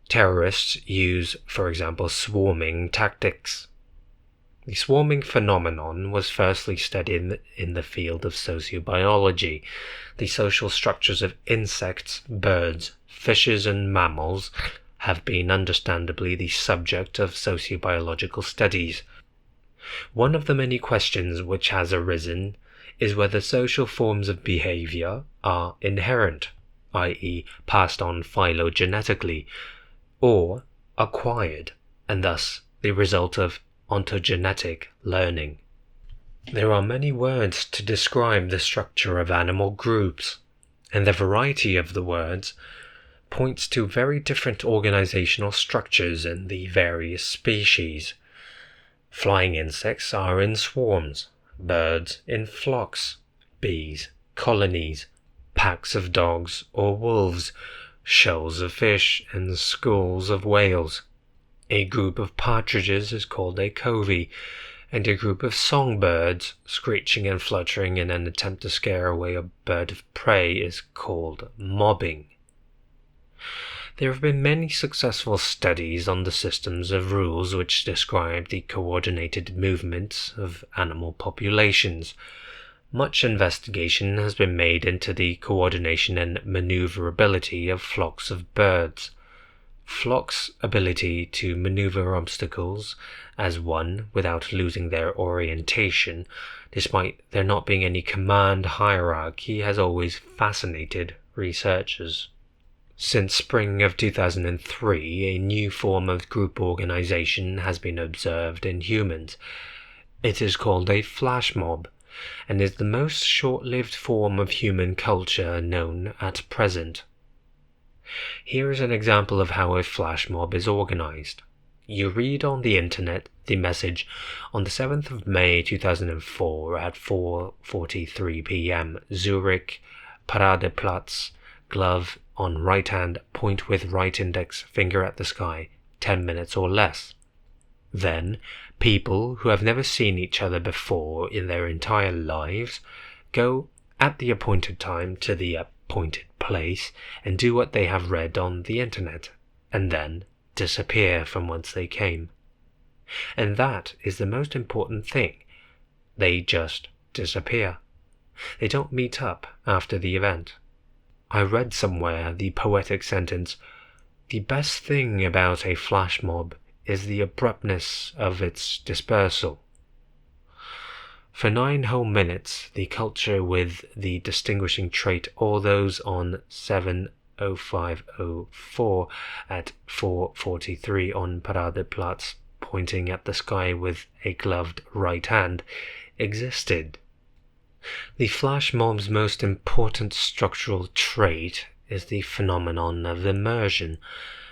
Terrorists use, for example, swarming tactics. The swarming phenomenon was firstly studied in the field of sociobiology. The social structures of insects, birds, fishes, and mammals have been understandably the subject of sociobiological studies. One of the many questions which has arisen is whether social forms of behavior are inherent, i.e., passed on phylogenetically, or acquired, and thus the result of ontogenetic learning. There are many words to describe the structure of animal groups, and the variety of the words points to very different organizational structures in the various species. Flying insects are in swarms, birds in flocks, bees, colonies, packs of dogs or wolves, shoals of fish, and schools of whales. A group of partridges is called a covey, and a group of songbirds, screeching and fluttering in an attempt to scare away a bird of prey, is called mobbing. There have been many successful studies on the systems of rules which describe the coordinated movements of animal populations. Much investigation has been made into the coordination and maneuverability of flocks of birds. Flocks' ability to maneuver obstacles as one without losing their orientation, despite there not being any command hierarchy, has always fascinated researchers. Since spring of 2003, a new form of group organization has been observed in humans. It is called a flash mob, and is the most short-lived form of human culture known at present. Here is an example of how a flash mob is organized. You read on the internet the message on the 7th of May 2004 at 4:43 p.m. Zurich, Paradeplatz, glove on right hand, point with right index finger at the sky, 10 minutes or less. Then, people who have never seen each other before in their entire lives go at the appointed time to the appointed place and do what they have read on the internet, and then disappear from whence they came. And that is the most important thing. They just disappear. They don't meet up after the event. I read somewhere the poetic sentence, "The best thing about a flash mob is the abruptness of its dispersal." For 9 whole minutes, the culture with the distinguishing trait all those on 7:05:04 at 4:43 on Paradeplatz, pointing at the sky with a gloved right hand, existed. The flash mob's most important structural trait is the phenomenon of immersion,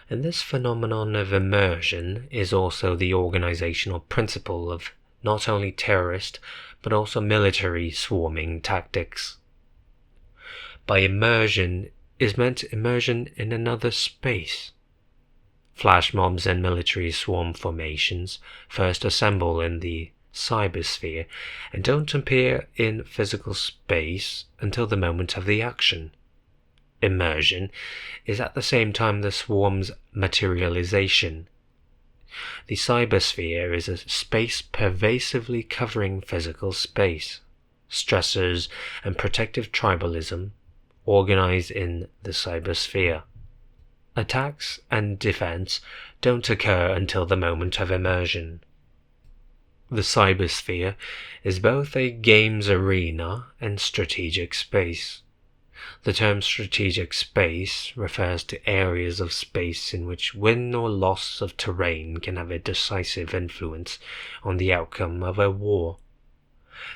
and this phenomenon of immersion is also the organizational principle of not only terrorist but also military swarming tactics. By immersion is meant immersion in another space. Flash mobs and military swarm formations first assemble in the cybersphere and don't appear in physical space until the moment of the action. Immersion is at the same time the swarm's materialization. The cybersphere is a space pervasively covering physical space. Stressors and protective tribalism organize in the cybersphere. Attacks and defense don't occur until the moment of immersion. The cybersphere is both a games arena and strategic space. The term strategic space refers to areas of space in which win or loss of terrain can have a decisive influence on the outcome of a war.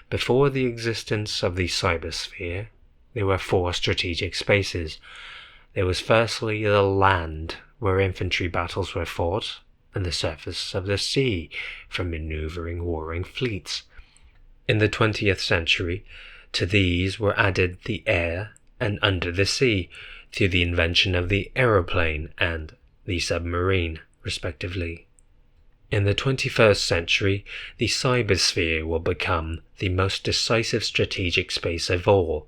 Before the existence of the cybersphere, there were 4 strategic spaces. There was firstly the land, where infantry battles were fought, and the surface of the sea, for maneuvering warring fleets. In the 20th century, to these were added the air and under the sea, through the invention of the aeroplane and the submarine, respectively. In the 21st century, the cybersphere will become the most decisive strategic space of all.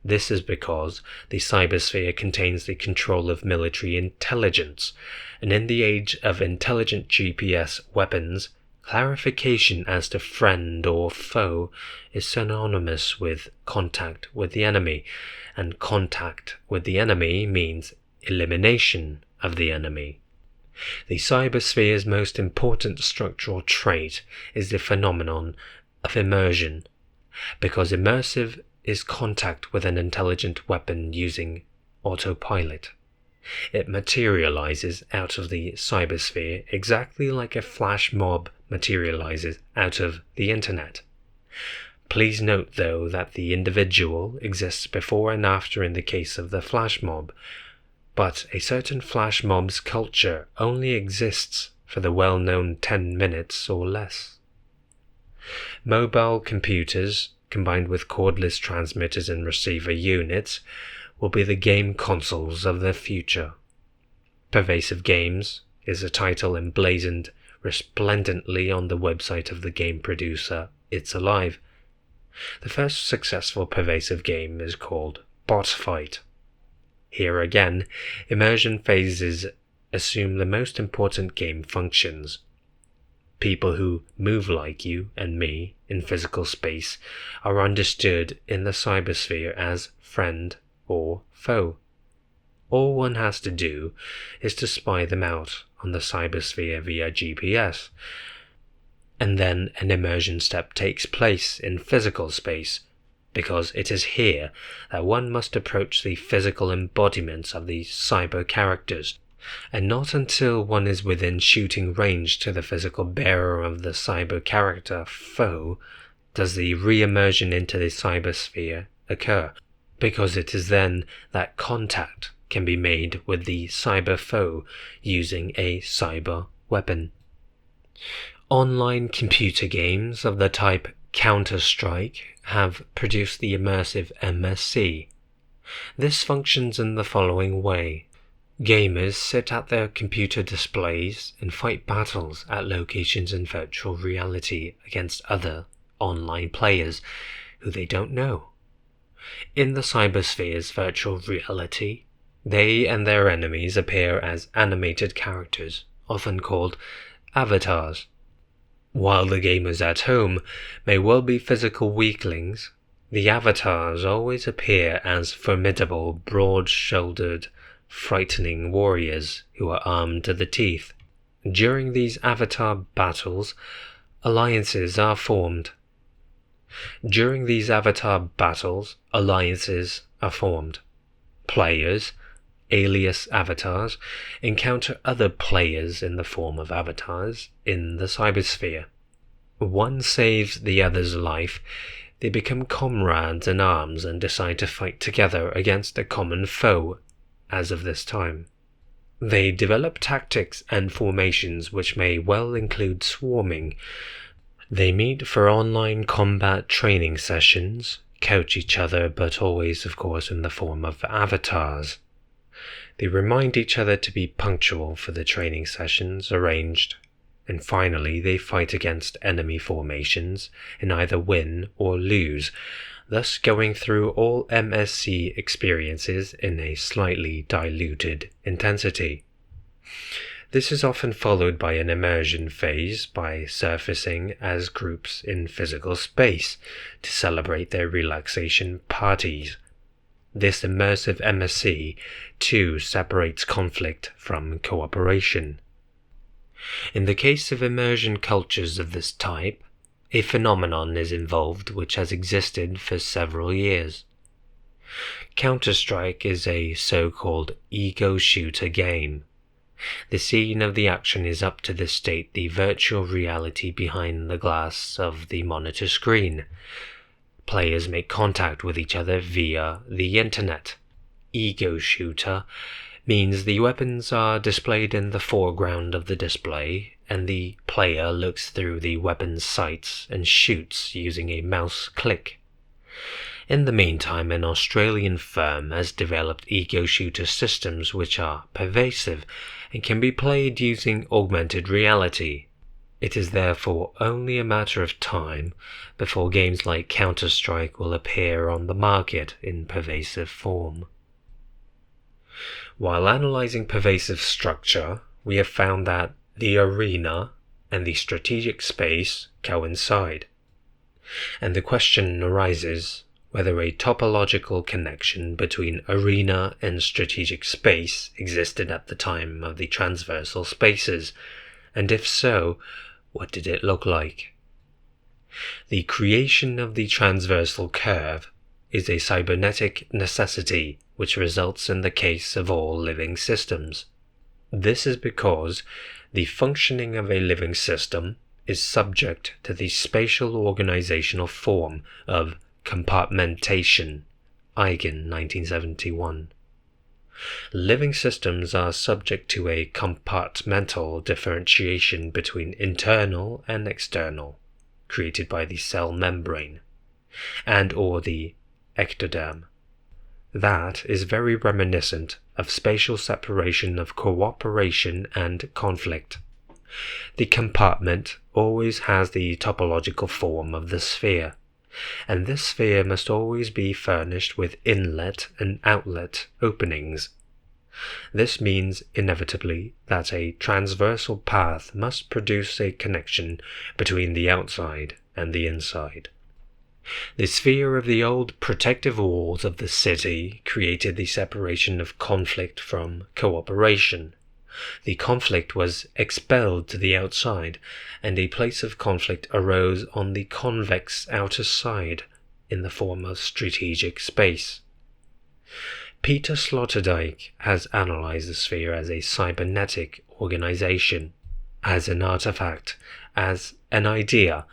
This is because the cybersphere contains the control of military intelligence, and in the age of intelligent GPS weapons, clarification as to friend or foe is synonymous with contact with the enemy, and contact with the enemy means elimination of the enemy. The cybersphere's most important structural trait is the phenomenon of immersion, because immersive is contact with an intelligent weapon using autopilot. It materializes out of the cybersphere exactly like a flash mob materializes out of the internet. Please note, though, that the individual exists before and after in the case of the flash mob, but a certain flash mob's culture only exists for the well-known 10 minutes or less. Mobile computers, combined with cordless transmitters and receiver units, will be the game consoles of the future. Pervasive Games is a title emblazoned resplendently on the website of the game producer It's Alive. The first successful pervasive game is called Boss Fight. Here again, immersion phases assume the most important game functions. People who move like you and me in physical space are understood in the cybersphere as friend or foe. All one has to do is to spy them out on the cybersphere via GPS, and then an immersion step takes place in physical space, because it is here that one must approach the physical embodiments of the cyber characters, and not until one is within shooting range to the physical bearer of the cyber character foe does the re-immersion into the cybersphere occur, because it is then that contact can be made with the cyber foe using a cyber weapon. Online computer games of the type Counter-Strike have produced the immersive MSC. This functions in the following way. Gamers sit at their computer displays and fight battles at locations in virtual reality against other online players who they don't know. In the cybersphere's virtual reality, they and their enemies appear as animated characters, often called avatars. While the gamers at home may well be physical weaklings, the avatars always appear as formidable, broad-shouldered, frightening warriors who are armed to the teeth. During these avatar battles, alliances are formed. Players, alias avatars, encounter other players in the form of avatars in the cybersphere. One saves the other's life, they become comrades in arms and decide to fight together against a common foe, as of this time. They develop tactics and formations which may well include swarming. They meet for online combat training sessions, coach each other, but always, of course, in the form of avatars, They remind each other to be punctual for the training sessions arranged, and finally they fight against enemy formations and either win or lose, thus going through all MSC experiences in a slightly diluted intensity. This is often followed by an immersion phase by surfacing as groups in physical space to celebrate their relaxation parties. This immersive MSC too separates conflict from cooperation. In the case of immersion cultures of this type, a phenomenon is involved which has existed for several years. Counter-Strike is a so-called ego shooter game. The scene of the action is up to this date the virtual reality behind the glass of the monitor screen. Players make contact with each other via the internet. Ego shooter means the weapons are displayed in the foreground of the display, and the player looks through the weapon's sights and shoots using a mouse click. In the meantime, an Australian firm has developed ego shooter systems which are pervasive and can be played using augmented reality. It is therefore only a matter of time before games like Counter-Strike will appear on the market in pervasive form. While analyzing pervasive structure, we have found that the arena and the strategic space coincide, and the question arises whether a topological connection between arena and strategic space existed at the time of the transversal spaces, and if so, what did it look like? The creation of the transversal curve is a cybernetic necessity which results in the case of all living systems. This is because the functioning of a living system is subject to the spatial organizational form of compartmentation, Eigen 1971. Living systems are subject to a compartmental differentiation between internal and external, created by the cell membrane, and or the ectoderm. That is very reminiscent of spatial separation of cooperation and conflict. The compartment always has the topological form of the sphere, and this sphere must always be furnished with inlet and outlet openings. This means inevitably that a transversal path must produce a connection between the outside and the inside. The sphere of the old protective walls of the city created the separation of conflict from cooperation. The conflict was expelled to the outside, and a place of conflict arose on the convex outer side in the form of strategic space. Peter Sloterdijk has analyzed the sphere as a cybernetic organization, as an artifact, as an idea,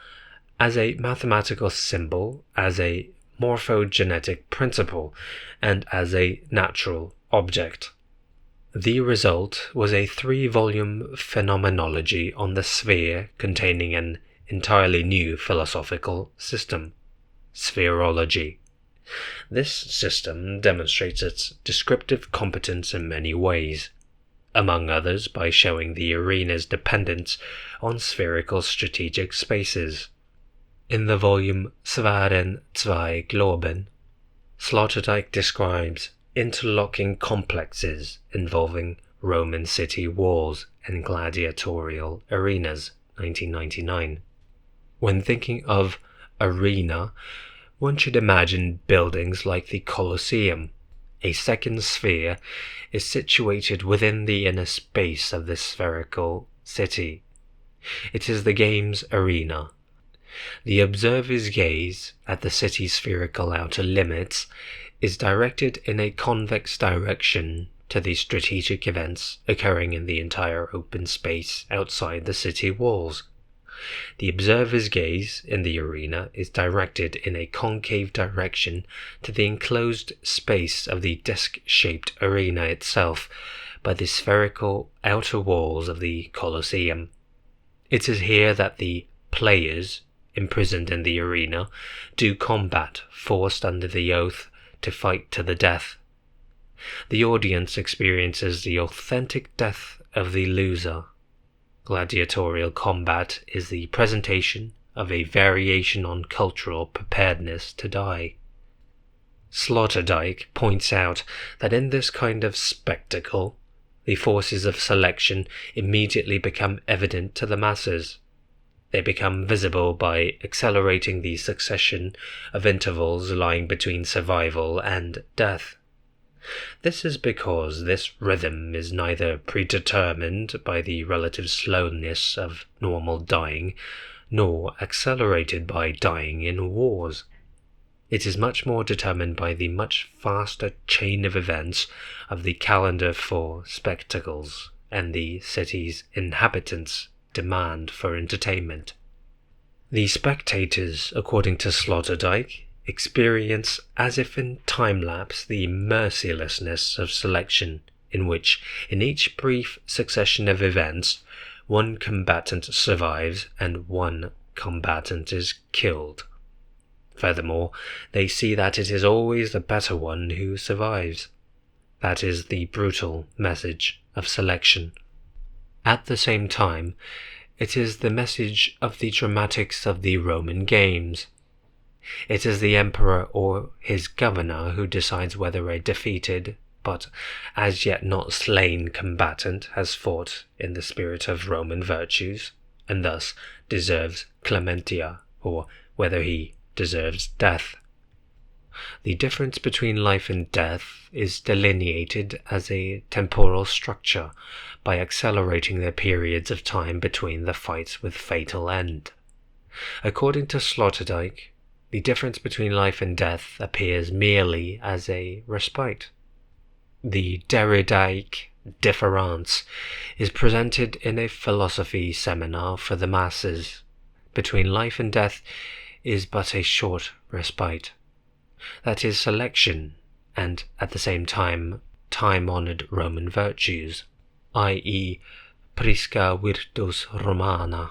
as a mathematical symbol, as a morphogenetic principle, and as a natural object. The result was a 3-volume phenomenology on the sphere containing an entirely new philosophical system, spherology. This system demonstrates its descriptive competence in many ways, among others by showing the arena's dependence on spherical strategic spaces. In the volume Zwaren zwei Globen, Sloterdijk describes interlocking complexes involving Roman city walls and gladiatorial arenas, 1999. When thinking of arena, one should imagine buildings like the Colosseum. A second sphere is situated within the inner space of this spherical city. It is the game's arena. The observer's gaze at the city's spherical outer limits is directed in a convex direction to the strategic events occurring in the entire open space outside the city walls. The observer's gaze in the arena is directed in a concave direction to the enclosed space of the disc-shaped arena itself by the spherical outer walls of the Colosseum. It is here that the players, imprisoned in the arena, do combat, forced under the oath to fight to the death. The audience experiences the authentic death of the loser. Gladiatorial combat is the presentation of a variation on cultural preparedness to die. Sloterdijk points out that in this kind of spectacle, the forces of selection immediately become evident to the masses. They become visible by accelerating the succession of intervals lying between survival and death. This is because this rhythm is neither predetermined by the relative slowness of normal dying, nor accelerated by dying in wars. It is much more determined by the much faster chain of events of the calendar for spectacles and the city's inhabitants' demand for entertainment. The spectators, according to Sloterdijk, experience as if in time-lapse the mercilessness of selection, in which, in each brief succession of events, one combatant survives and one combatant is killed. Furthermore, they see that it is always the better one who survives. That is the brutal message of selection. At the same time, it is the message of the dramatics of the Roman games. It is the emperor or his governor who decides whether a defeated, but as yet not slain combatant has fought in the spirit of Roman virtues, and thus deserves clementia, or whether he deserves death. The difference between life and death is delineated as a temporal structure by accelerating the periods of time between the fights with fatal end. According to Sloterdijk, the difference between life and death appears merely as a respite. The Derridaik difference is presented in a philosophy seminar for the masses. Between life and death is but a short respite. That is selection, and at the same time time-honored Roman virtues, i.e. prisca virtus Romana.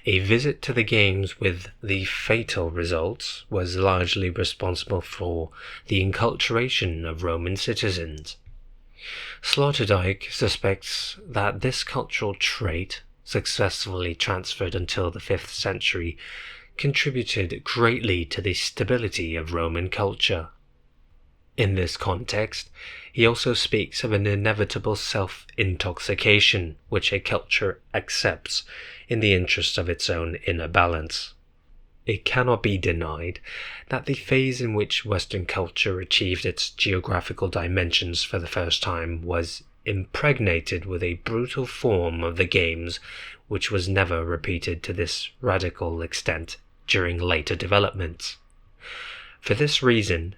A visit to the games with the fatal results was largely responsible for the enculturation of Roman citizens. Sloterdijk suspects that this cultural trait, successfully transferred until the 5th century, contributed greatly to the stability of Roman culture. In this context, he also speaks of an inevitable self-intoxication which a culture accepts in the interest of its own inner balance. It cannot be denied that the phase in which Western culture achieved its geographical dimensions for the first time was impregnated with a brutal form of the games which was never repeated to this radical extent during later developments. For this reason,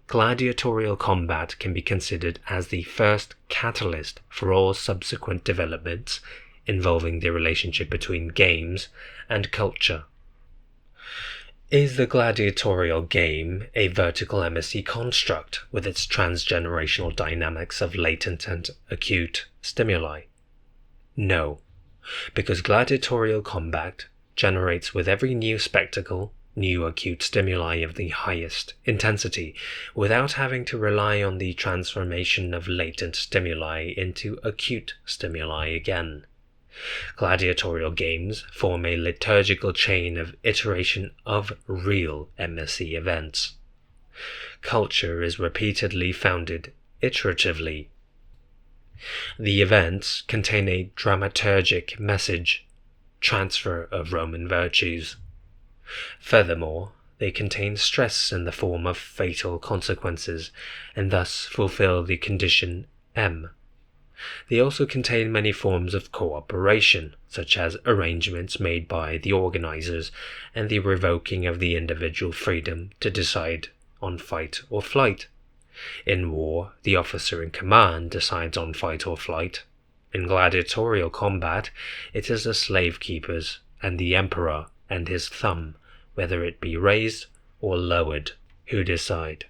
gladiatorial combat can be considered as the first catalyst for all subsequent developments involving the relationship between games and culture. Is the gladiatorial game a vertical MSC construct with its transgenerational dynamics of latent and acute stimuli? No, because gladiatorial combat generates with every new spectacle new acute stimuli of the highest intensity, without having to rely on the transformation of latent stimuli into acute stimuli again. Gladiatorial games form a liturgical chain of iteration of real MSC events. Culture is repeatedly founded iteratively. The events contain a dramaturgic message, transfer of Roman virtues. Furthermore, they contain stress in the form of fatal consequences, and thus fulfill the condition M. They also contain many forms of cooperation, such as arrangements made by the organizers and the revoking of the individual freedom to decide on fight or flight. In war, the officer in command decides on fight or flight. In gladiatorial combat, it is the slave keepers and the emperor and his thumb, whether it be raised or lowered, who decide.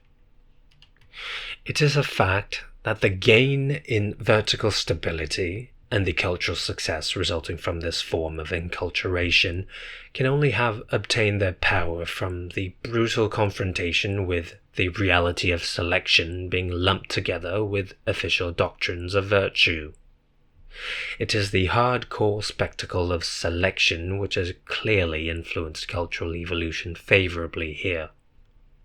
It is a fact that the gain in vertical stability and the cultural success resulting from this form of enculturation can only have obtained their power from the brutal confrontation with the reality of selection being lumped together with official doctrines of virtue. It is the hardcore spectacle of selection which has clearly influenced cultural evolution favorably here.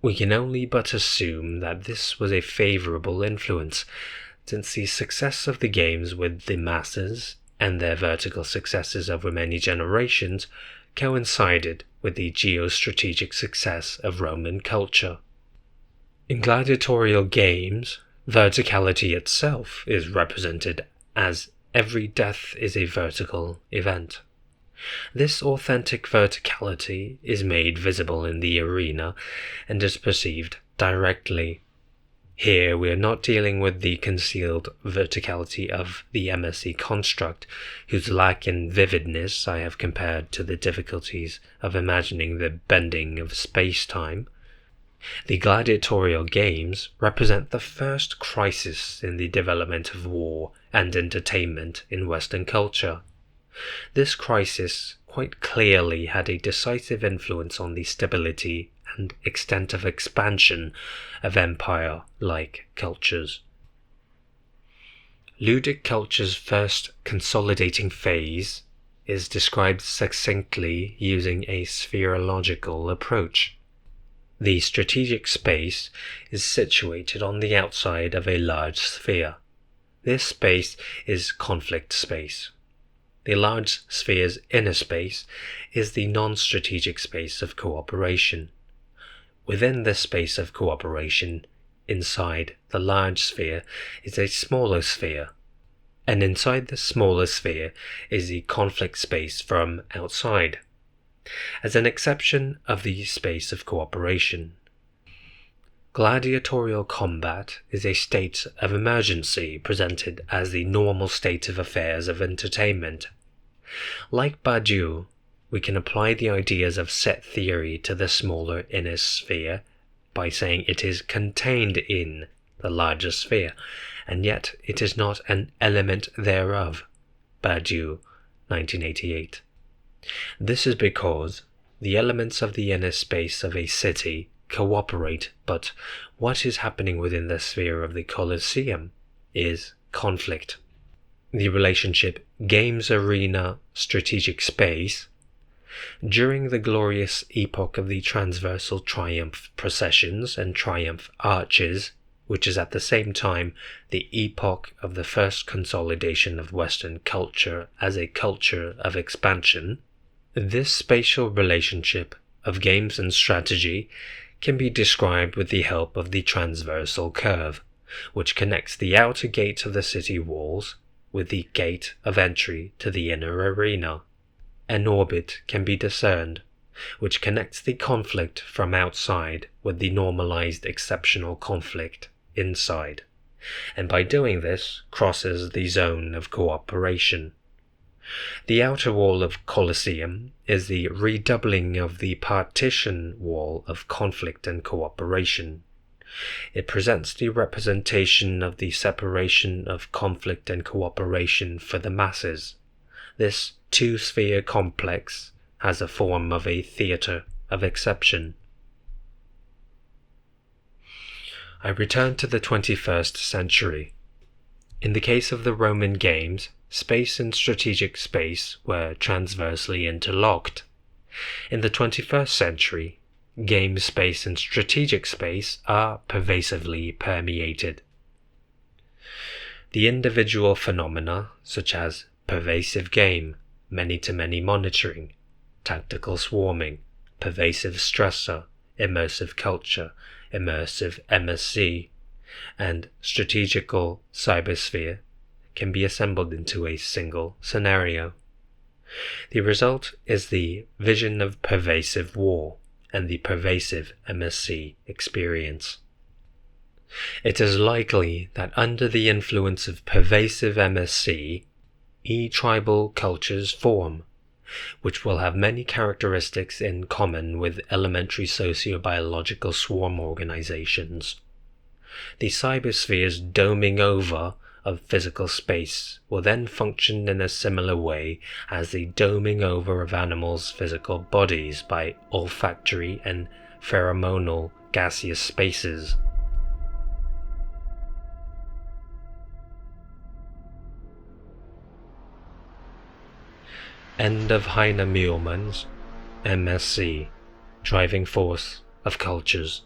We can only but assume that this was a favorable influence, since the success of the games with the masses, and their vertical successes over many generations, coincided with the geostrategic success of Roman culture. In gladiatorial games, verticality itself is represented as every death is a vertical event. This authentic verticality is made visible in the arena and is perceived directly. Here we are not dealing with the concealed verticality of the MSC construct, whose lack in vividness I have compared to the difficulties of imagining the bending of space-time. The gladiatorial games represent the first crisis in the development of war and entertainment in Western culture. This crisis quite clearly had a decisive influence on the stability and extent of expansion of empire-like cultures. Ludic culture's first consolidating phase is described succinctly using a spherological approach. The strategic space is situated on the outside of a large sphere. This space is conflict space. The large sphere's inner space is the non-strategic space of cooperation. Within this space of cooperation, inside the large sphere is a smaller sphere, and inside the smaller sphere is the conflict space from outside, as an exception of the space of cooperation. Gladiatorial combat is a state of emergency presented as the normal state of affairs of entertainment. Like Badiou, we can apply the ideas of set theory to the smaller inner sphere by saying it is contained in the larger sphere, and yet it is not an element thereof. Badiou, 1988. This is because the elements of the inner space of a city cooperate, but what is happening within the sphere of the Colosseum is conflict. The relationship games arena strategic space. During the glorious epoch of the transversal triumph processions and triumph arches, which is at the same time the epoch of the first consolidation of Western culture as a culture of expansion, this spatial relationship of games and strategy can be described with the help of the transversal curve, which connects the outer gate of the city walls with the gate of entry to the inner arena. An orbit can be discerned, which connects the conflict from outside with the normalized exceptional conflict inside, and by doing this crosses the zone of cooperation. The outer wall of Colosseum is the redoubling of the partition wall of conflict and cooperation. It presents the representation of the separation of conflict and cooperation for the masses. This two-sphere complex has a form of a theatre of exception. I return to the 21st century. In the case of the Roman games, space and strategic space were transversely interlocked. In the 21st century, game space and strategic space are pervasively permeated. The individual phenomena, such as pervasive game, many-to-many monitoring, tactical swarming, pervasive stressor, immersive culture, immersive MSC, and strategical cybersphere, can be assembled into a single scenario. The result is the vision of pervasive war and the pervasive MSC experience. It is likely that under the influence of pervasive MSC, tribal cultures form, which will have many characteristics in common with elementary sociobiological swarm organizations. The cybersphere's doming over of physical space will then function in a similar way as the doming over of animals' physical bodies by olfactory and pheromonal gaseous spaces. End of Heiner Mühlmann's MSC, Driving Force of Cultures.